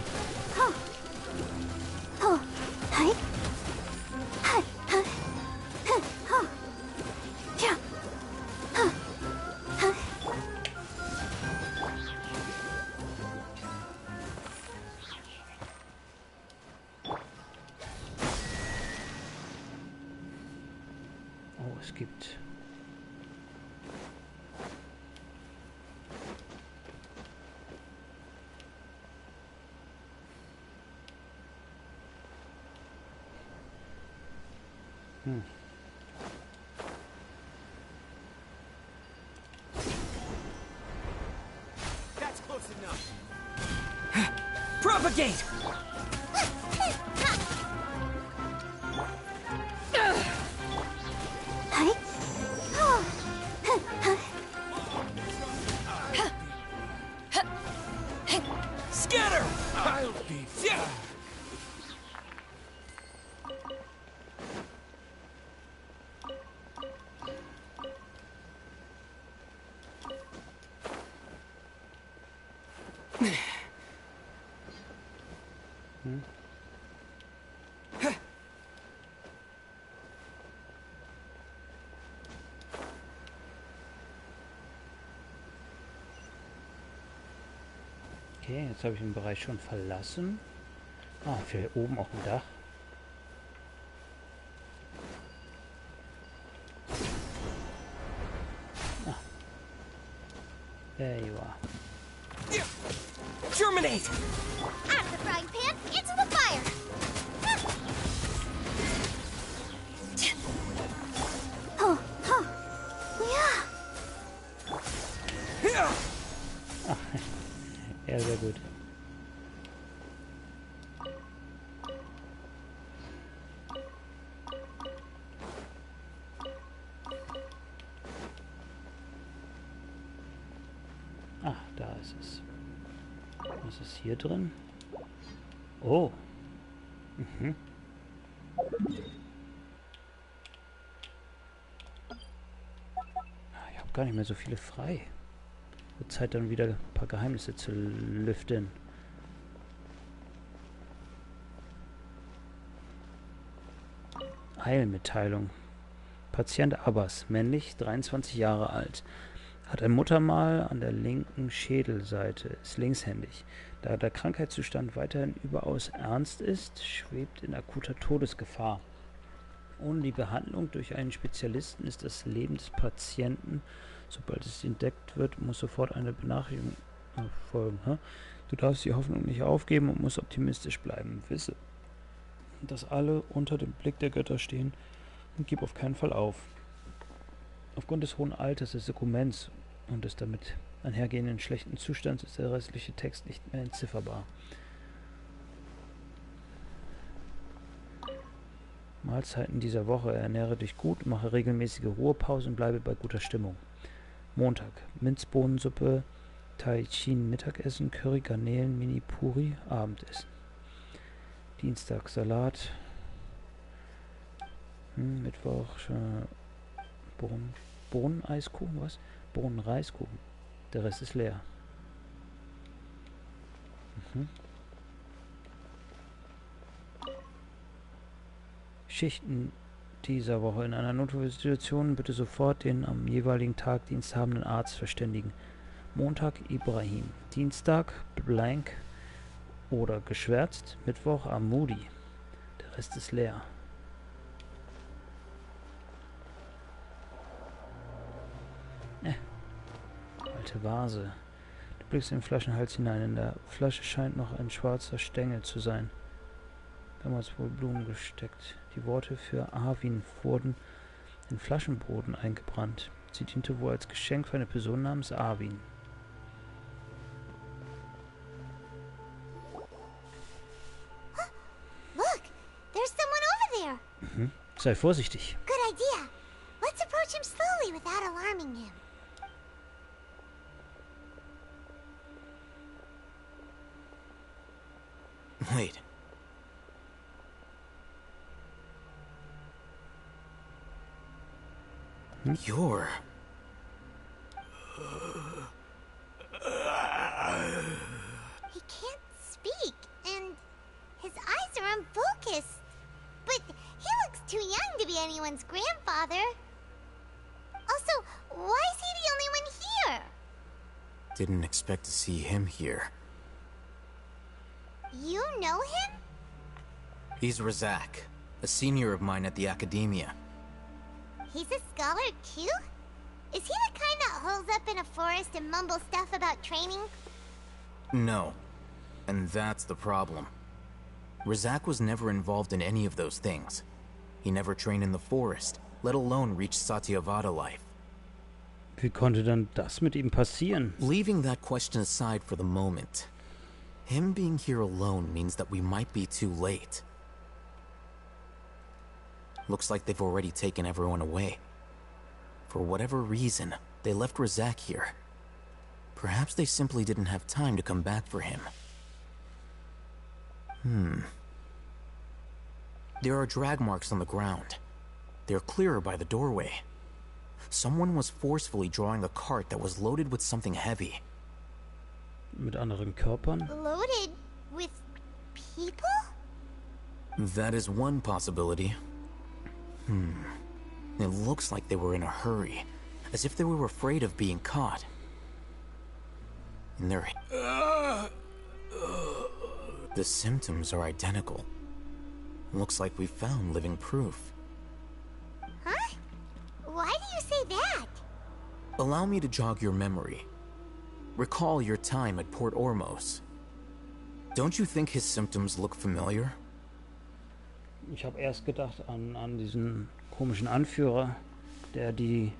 Oh. Hi. Hi. Hi. Oh. Yeah. Huh. Huh. Oh, es gibt... That's close enough. Propagate! Hi. Oh. Scatter! I'll be Yeah! Okay, jetzt habe ich den Bereich schon verlassen. Ah, für oben auf dem Dach. Ah. There you are. Germinate! Out of the frying pan, into the fire! Oh, oh, yeah. Yeah! Ja, sehr gut. hier drin? Oh. Mhm. Ich habe gar nicht mehr so viele frei. Wird Zeit dann wieder ein paar Geheimnisse zu lüften. Heilmitteilung. Patient Abbas, männlich, 23 Jahre alt. Hat ein Muttermal an der linken Schädelseite, ist linkshändig. Da der Krankheitszustand weiterhin überaus ernst ist, schwebt in akuter Todesgefahr. Ohne die Behandlung durch einen Spezialisten ist das Leben des Patienten, sobald es entdeckt wird, muss sofort eine Benachrichtigung erfolgen. Du darfst die Hoffnung nicht aufgeben und musst optimistisch bleiben. Wisse, dass alle unter dem Blick der Götter stehen und gib auf keinen Fall auf. Aufgrund des hohen Alters des Dokuments und des damit einhergehenden schlechten Zustands ist der restliche Text nicht mehr entzifferbar. Mahlzeiten dieser Woche: ernähre dich gut, mache regelmäßige Ruhepausen und bleibe bei guter Stimmung. Montag: Minzbohnensuppe, Tai Chin Mittagessen, Curry, Garnelen, Mini Puri Abendessen. Dienstag: Salat. Mittwoch Bohneneiskuchen, was? Bohnenreiskuchen. Der Rest ist leer. Schichten dieser Woche: in einer Notfallsituation bitte sofort den am jeweiligen Tag diensthabenden Arzt verständigen. Montag Ibrahim, Dienstag Blank oder geschwärzt, Mittwoch Amudi. Der Rest ist leer. Alte Vase. Du blickst in den Flaschenhals hinein. In der Flasche scheint noch ein schwarzer Stängel zu sein. Damals wohl Blumen gesteckt. Die Worte für Arvin wurden in Flaschenboden eingebrannt. Sie diente wohl als Geschenk für eine Person namens Arvin. Look, there's someone over there. Sei vorsichtig. Good idea. Let's approach him slowly without alarming him. Wait. You're... He can't speak, and his eyes are unfocused. But he looks too young to be anyone's grandfather. Also, why is he the only one here? Didn't expect to see him here. You know him? He's Razak, a senior of mine at the academia. He's a scholar too? Is he the kind that holes up in a forest and mumbles stuff about training? No. And that's the problem. Razak was never involved in any of those things. He never trained in the forest, let alone reach Satyavada life. Wie konnte dann das mit ihm passieren? Leaving that question aside for the moment, him being here alone means that we might be too late. Looks like they've already taken everyone away. For whatever reason, they left Razak here. Perhaps they simply didn't have time to come back for him. There are drag marks on the ground. They're clearer by the doorway. Someone was forcefully drawing a cart that was loaded with something heavy. Mit anderen Körpern? Loaded with people? That is one possibility. It looks like they were in a hurry, as if they were afraid of being caught. And the symptoms are identical. Looks like we found living proof. Huh? Why do you say that? Allow me to jog your memory. Recall your time at Port Ormos. Don't you think his symptoms look familiar? Ich habe erst gedacht an diesen komischen Anführer, der die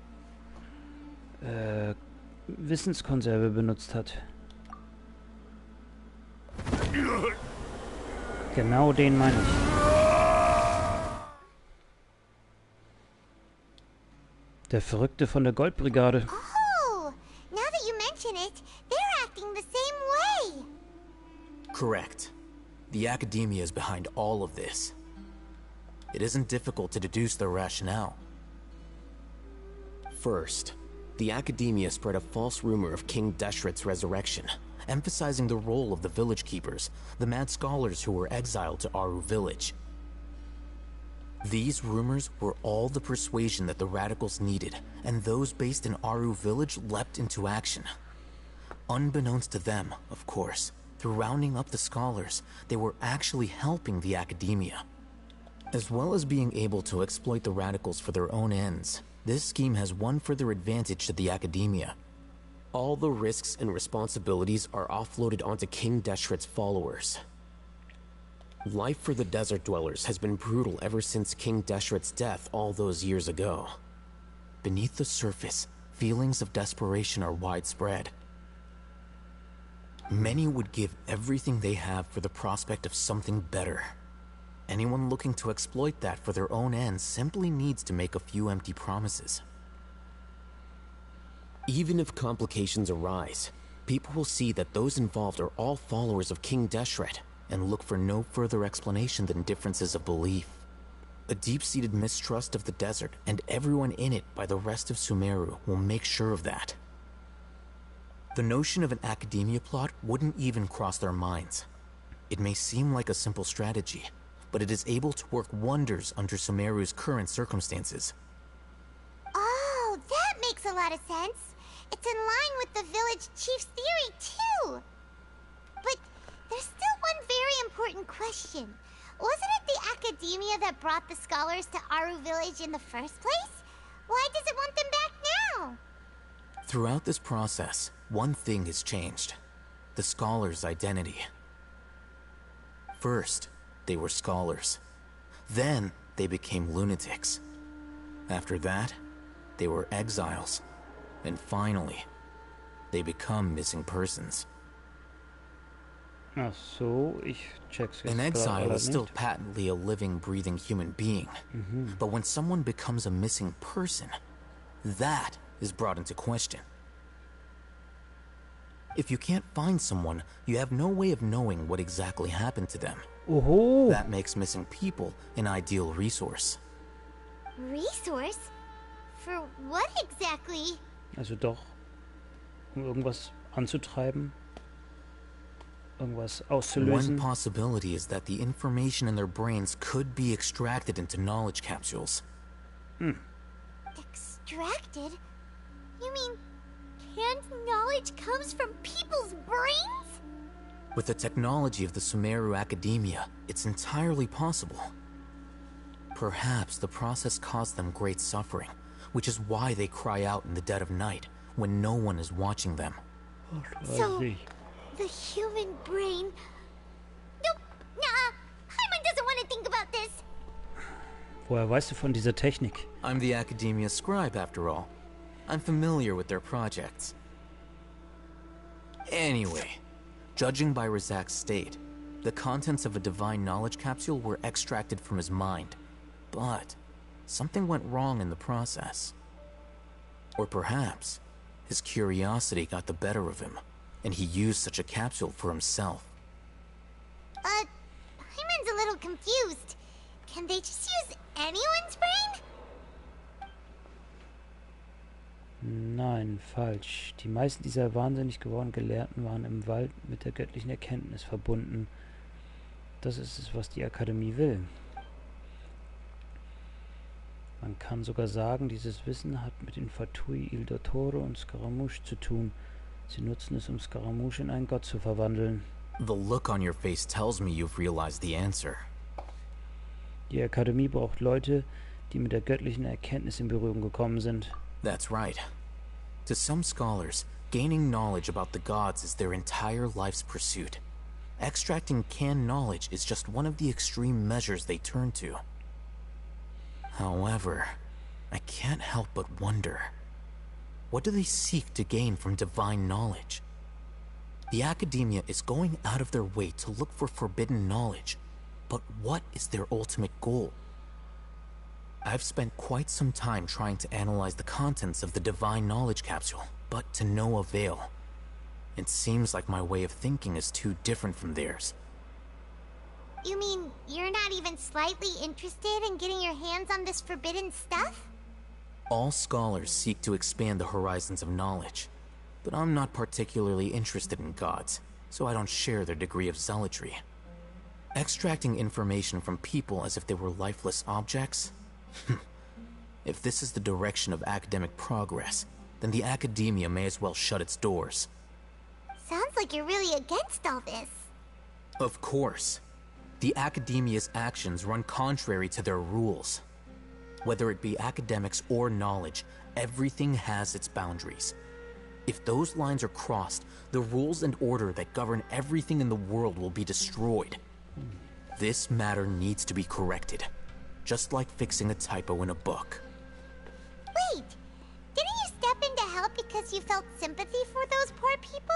Wissenskonserve benutzt hat. Genau den meine ich. Der Verrückte von der Goldbrigade. Oh, now that you mention it, they're acting the same way. Correct. The Academia is behind all of this. It isn't difficult to deduce their rationale. First, the Academia spread a false rumor of King Deshret's resurrection, emphasizing the role of the village keepers, the mad scholars who were exiled to Aru village. These rumors were all the persuasion that the radicals needed, and those based in Aru village leapt into action. Unbeknownst to them, of course, through rounding up the scholars, they were actually helping the Academia. As well as being able to exploit the radicals for their own ends, this scheme has one further advantage to the Academia. All the risks and responsibilities are offloaded onto King Deshret's followers. Life for the desert dwellers has been brutal ever since King Deshret's death all those years ago. Beneath the surface, feelings of desperation are widespread. Many would give everything they have for the prospect of something better. Anyone looking to exploit that for their own ends simply needs to make a few empty promises. Even if complications arise, people will see that those involved are all followers of King Deshret and look for no further explanation than differences of belief. A deep-seated mistrust of the desert and everyone in it by the rest of Sumeru will make sure of that. The notion of an Academia plot wouldn't even cross their minds. It may seem like a simple strategy, but it is able to work wonders under Sumeru's current circumstances. Oh, that makes a lot of sense. It's in line with the village chief's theory, too. But there's still one very important question. Wasn't it the Academia that brought the scholars to Aru village in the first place? Why does it want them back now? Throughout this process, one thing has changed. The scholars' identity. First, they were scholars. Then, they became lunatics. After that, they were exiles. And finally, they become missing persons. Ach so, ich check's jetzt An gerade exile leider is still nicht. patently a living, breathing human being. But when someone becomes a missing person, that is brought into question. If you can't find someone, you have no way of knowing what exactly happened to them. Oho! That makes missing people an ideal resource. Resource? For what exactly? Also doch, um irgendwas anzutreiben, irgendwas One auszulösen. possibility is that the information in their brains could be extracted into knowledge capsules. Extracted? You mean canned knowledge comes from people's brains? With the technology of the Sumeru Academia, it's entirely possible. Perhaps the process caused them great suffering, which is why they cry out in the dead of night, when no one is watching them. So, the human brain... Nope, nah, Hyman doesn't want to think about this. Woher weißt du von dieser Technik? I'm the Academia scribe, after all. I'm familiar with their projects. Anyway, judging by Razak's state, the contents of a divine knowledge capsule were extracted from his mind. But something went wrong in the process. Or perhaps his curiosity got the better of him, and he used such a capsule for himself. Hyman's a little confused. Can they just use anyone's brain? Nein, falsch. Die meisten dieser wahnsinnig gewordenen Gelehrten waren im Wald mit der göttlichen Erkenntnis verbunden. Das ist es, was die Akademie will. Man kann sogar sagen, dieses Wissen hat mit den Fatui, Il Dottore und Scaramouche zu tun. Sie nutzen es, um Scaramouche in einen Gott zu verwandeln. The look on your face tells me you've realized the answer. Die Akademie braucht Leute, die mit der göttlichen Erkenntnis in Berührung gekommen sind. That's right. To some scholars, gaining knowledge about the gods is their entire life's pursuit. Extracting canned knowledge is just one of the extreme measures they turn to. However, I can't help but wonder, what do they seek to gain from divine knowledge? The Academia is going out of their way to look for forbidden knowledge, but what is their ultimate goal? I've spent quite some time trying to analyze the contents of the divine knowledge capsule, but to no avail. It seems like my way of thinking is too different from theirs. You mean you're not even slightly interested in getting your hands on this forbidden stuff? All scholars seek to expand the horizons of knowledge, but I'm not particularly interested in gods, so I don't share their degree of zealotry. Extracting information from people as if they were lifeless objects? If this is the direction of academic progress, then the academia may as well shut its doors. Sounds like you're really against all this. Of course. The academia's actions run contrary to their rules. Whether it be academics or knowledge, everything has its boundaries. If those lines are crossed, the rules and order that govern everything in the world will be destroyed. This matter needs to be corrected, just like fixing a typo in a book. Wait, didn't you step in to help because you felt sympathy for those poor people?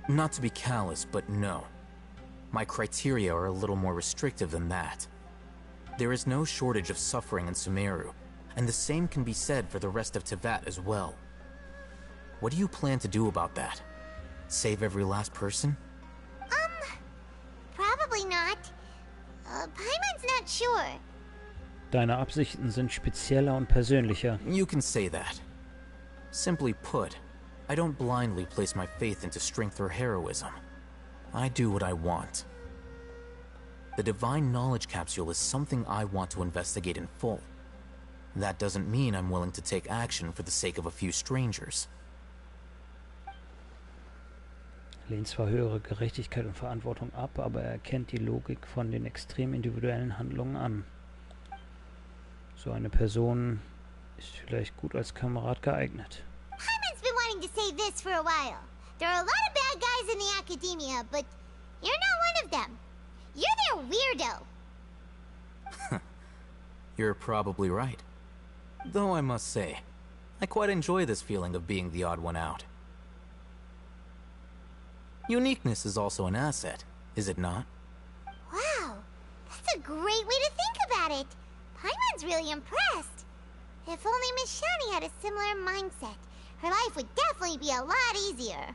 Not to be callous, but no. My criteria are a little more restrictive than that. There is no shortage of suffering in Sumeru, and the same can be said for the rest of Teyvat as well. What do you plan to do about that? Save every last person? Probably not. Paimon's not sure. Deine Absichten sind spezieller und persönlicher. You can say that. Simply put, I don't blindly place my faith into strength or heroism. I do what I want. The Divine Knowledge Capsule is something I want to investigate in full. That doesn't mean I'm willing to take action for the sake of a few strangers. Lehnt zwar höhere Gerechtigkeit und Verantwortung ab, aber er erkennt die Logik von den extrem individuellen Handlungen an. So eine Person ist vielleicht gut als Kamerad geeignet. Paimon's been wanting to say this for a while. There are a lot of bad guys in the academia, but you're not one of them. You're their weirdo. You're probably right. Though I must say, I quite enjoy this feeling of being the odd one out. Uniqueness is also an asset, is it not? Wow, that's a great way to think about it. Paimon's really impressed. If only Miss Shani had a similar mindset, her life would definitely be a lot easier.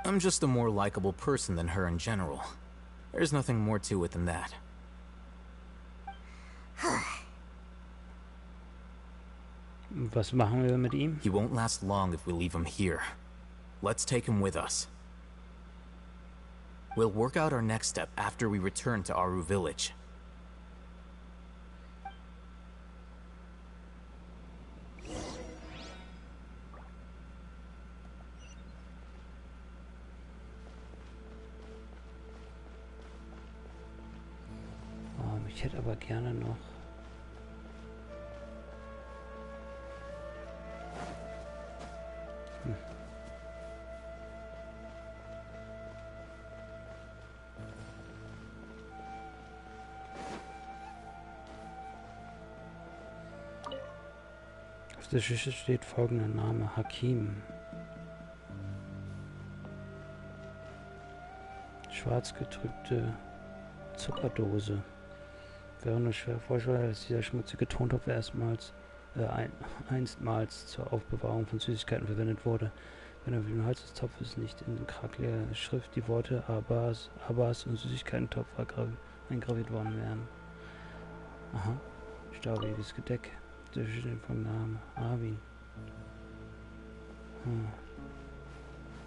I'm just a more likable person than her in general. There's nothing more to it than that. Was machen wir mit ihm? He won't last long if we leave him here. Let's take him with us. We'll work out our next step after we return to Aru village. Ich hätte aber gerne noch... Auf der Schüssel steht folgender Name: Hakim. Schwarz gedrückte Zuckerdose. Wäre nur schwer vorstellbar, dass dieser schmutzige Tontopf einstmals zur Aufbewahrung von Süßigkeiten verwendet wurde. Wenn auf dem Hals des Topfes nicht in krakeliger Schrift die Worte Abbas und Süßigkeiten-Topf eingraviert worden wären. Aha. Staubiges Gedeck. Der steht vom Namen Arvin.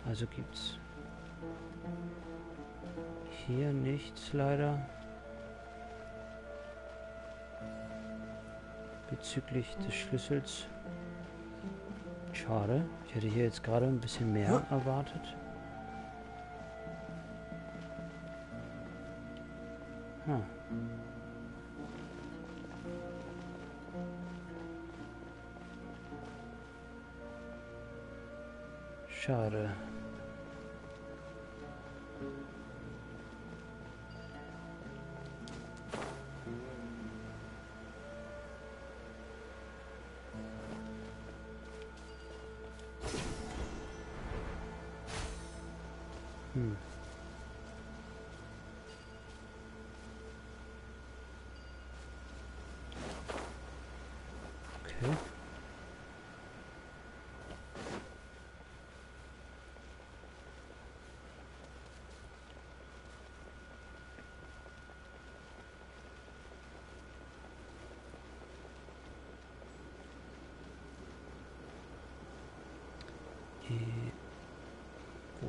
Also gibt's hier nichts leider bezüglich des Schlüssels. Schade. Ich hätte hier jetzt gerade ein bisschen mehr erwartet. Schade. Okay.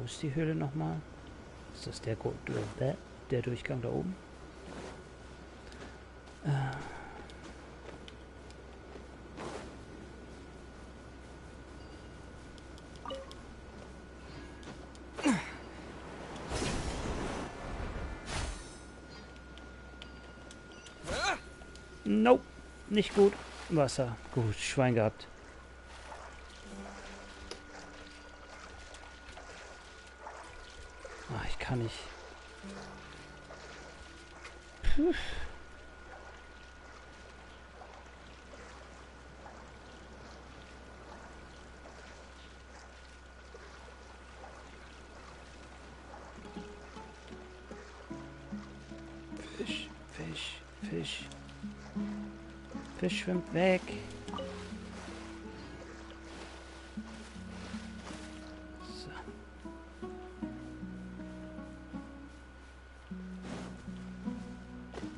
Wo ist die Höhle nochmal? Ist das der Durchgang da oben? Nope, nicht gut. Wasser. Gut, Schwein gehabt. Ach, ich kann nicht. Puh. Fisch, Fisch, Fisch. Fisch schwimmt weg. So.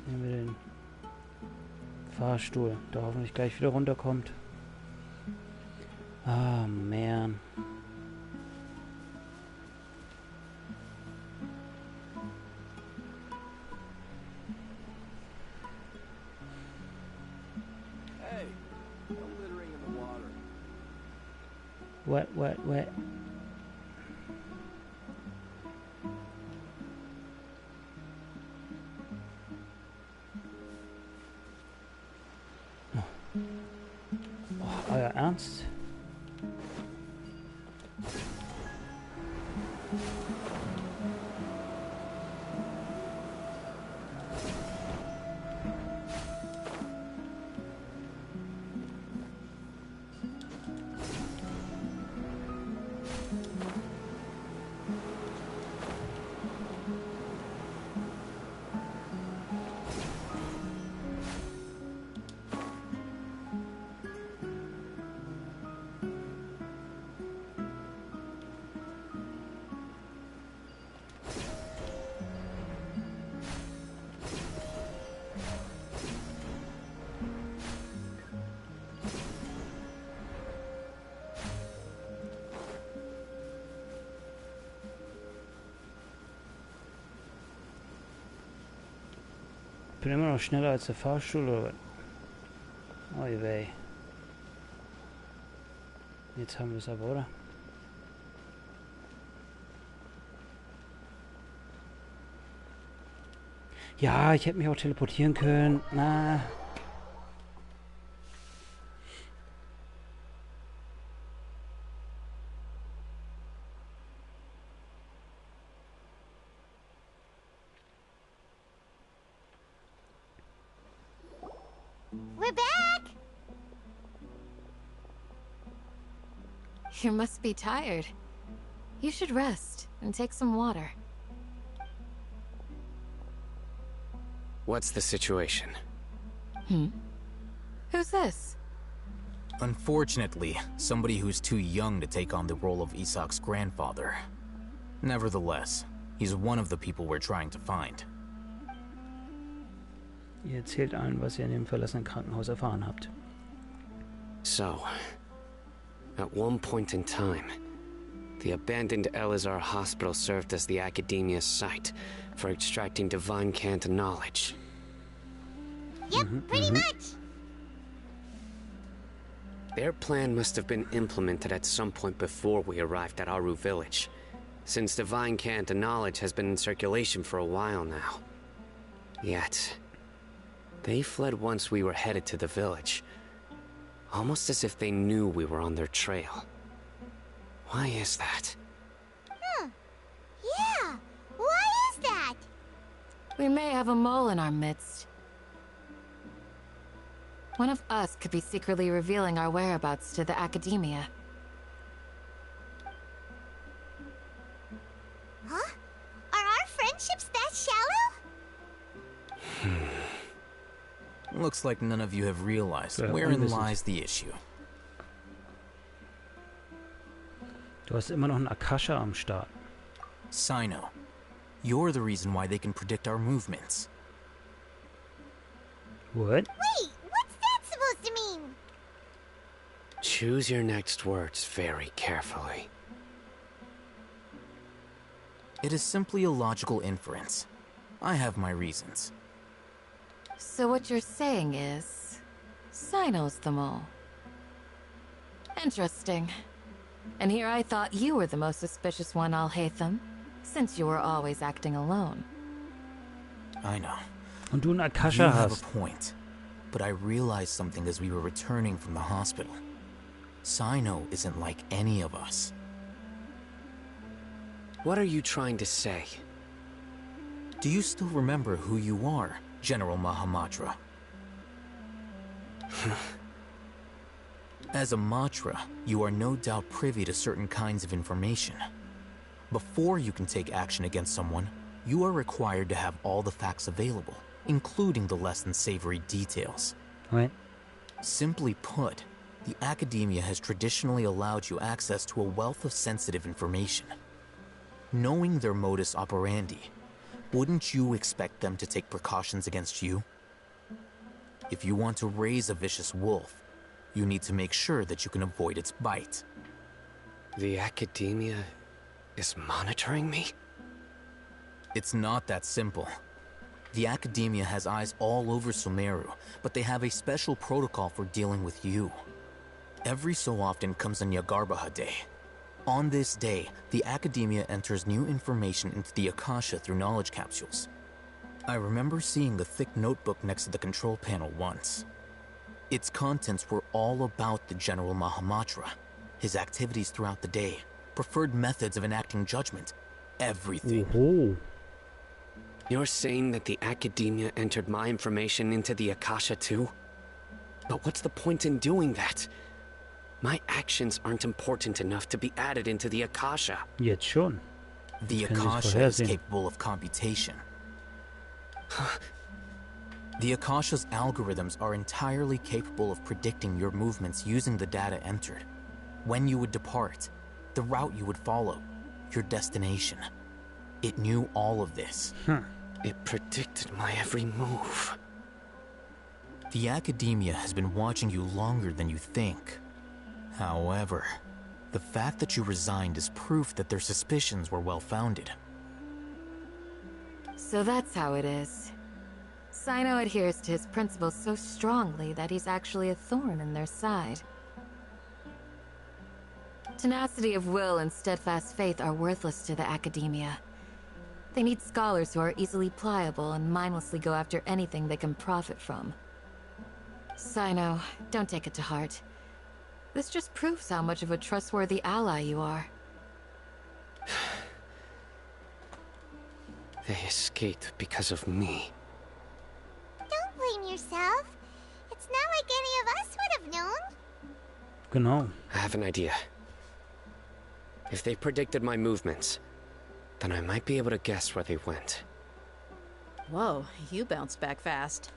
Nehmen wir den Fahrstuhl, der hoffentlich gleich wieder runterkommt. Ah, man. Wet. Oh, euer Ernst? Ich bin immer noch schneller als der Fahrstuhl, oder? Oh weh. Jetzt haben wir es aber, oder? Ja, ich hätte mich auch teleportieren können. Na. We're back! You must be tired. You should rest and take some water. What's the situation? Who's this? Unfortunately, somebody who's too young to take on the role of Isak's grandfather. Nevertheless, he's one of the people we're trying to find. Ihr erzählt allen, was ihr in dem verlassenen Krankenhaus erfahren habt. So, at one point in time, the abandoned Elazar Hospital served as the Academia's site for extracting divine cant knowledge. Yep, pretty much. Their plan must have been implemented at some point before we arrived at Aru village, since divine cant knowledge has been in circulation for a while now. Yet, they fled once we were headed to the village, almost as if they knew we were on their trail. Why is that? Huh. Yeah, why is that? We may have a mole in our midst. One of us could be secretly revealing our whereabouts to the Academia. Huh? Are our friendships that shallow? Looks like none of you have realized wherein lies the issue. Du hast immer noch einen Akasha am Start. Sino, you're the reason why they can predict our movements. What? Wait, what's that supposed to mean? Choose your next words very carefully. It is simply a logical inference. I have my reasons. So what you're saying is, Sino's the mole. Interesting. And here I thought you were the most suspicious one, Alhaitham, since you were always acting alone. I know. Und du einen Akasha You have hast. a point, but I realized something as we were returning from the hospital. Sino isn't like any of us. What are you trying to say? Do you still remember who you are, General Mahamatra? As a Matra, you are no doubt privy to certain kinds of information. Before you can take action against someone, you are required to have all the facts available, including the less than savory details. Right. Simply put, the academia has traditionally allowed you access to a wealth of sensitive information. Knowing their modus operandi, wouldn't you expect them to take precautions against you? If you want to raise a vicious wolf, you need to make sure that you can avoid its bite. The academia is monitoring me? It's not that simple. The academia has eyes all over Sumeru, but they have a special protocol for dealing with you. Every so often comes a Nyagarbaha Day. On this day, the academia enters new information into the Akasha through knowledge capsules. I remember seeing the thick notebook next to the control panel once. Its contents were all about the General Mahamatra, his activities throughout the day, preferred methods of enacting judgment, everything. Oho. You're saying that the academia entered my information into the Akasha too? But what's the point in doing that? My actions aren't important enough to be added into the Akasha. Jetzt schon. The Können Sie es Akasha is vorhersehen? capable of computation. The Akasha's algorithms are entirely capable of predicting your movements using the data entered. When you would depart, the route you would follow, your destination. It knew all of this. It predicted my every move. The academia has been watching you longer than you think. However, the fact that you resigned is proof that their suspicions were well-founded. So that's how it is. Sino adheres to his principles so strongly that he's actually a thorn in their side. Tenacity of will and steadfast faith are worthless to the academia. They need scholars who are easily pliable and mindlessly go after anything they can profit from. Sino, don't take it to heart. This just proves how much of a trustworthy ally you are. They escaped because of me. Don't blame yourself. It's not like any of us would have known. Genau. I have an idea. If they predicted my movements, then I might be able to guess where they went. Whoa, you bounced back fast.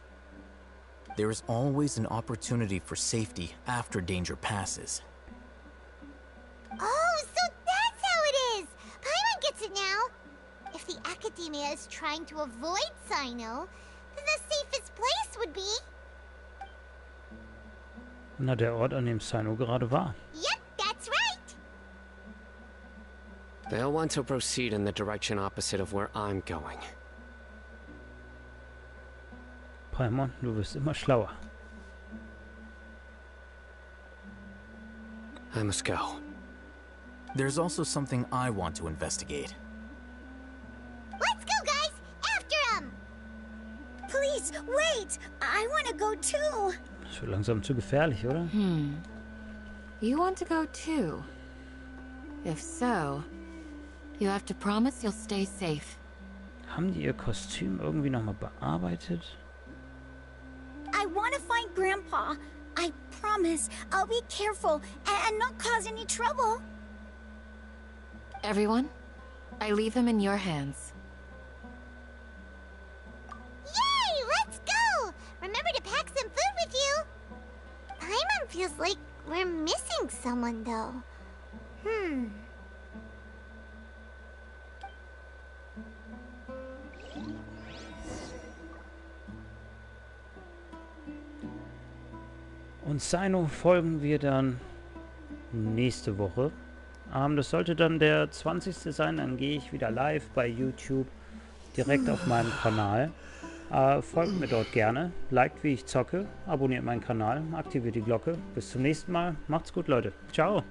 There is always an opportunity for safety after danger passes. Oh, so that's how it is! Paimon gets it now! If the academia is trying to avoid Sino, then the safest place would be... Na, der Ort, an dem Sino gerade war. Yep, that's right! They'll want to proceed in the direction opposite of where I'm going. Paimon, du wirst immer schlauer. I must go. There's also something I want to investigate. Let's go, guys! After him! Please, wait! I want to go too! Das wird langsam zu gefährlich, oder? You want to go too? If so, you have to promise you'll stay safe. Haben die ihr Kostüm irgendwie nochmal bearbeitet? I want to find Grandpa. I promise I'll be careful and not cause any trouble. Everyone, I leave him in your hands. Yay! Let's go! Remember to pack some food with you! Paimon feels like we're missing someone, though. Und Sino folgen wir dann nächste Woche. Das sollte dann der 20. sein, dann gehe ich wieder live bei YouTube direkt auf meinem Kanal. Folgt mir dort gerne, liked wie ich zocke, abonniert meinen Kanal, aktiviert die Glocke. Bis zum nächsten Mal, macht's gut Leute, ciao!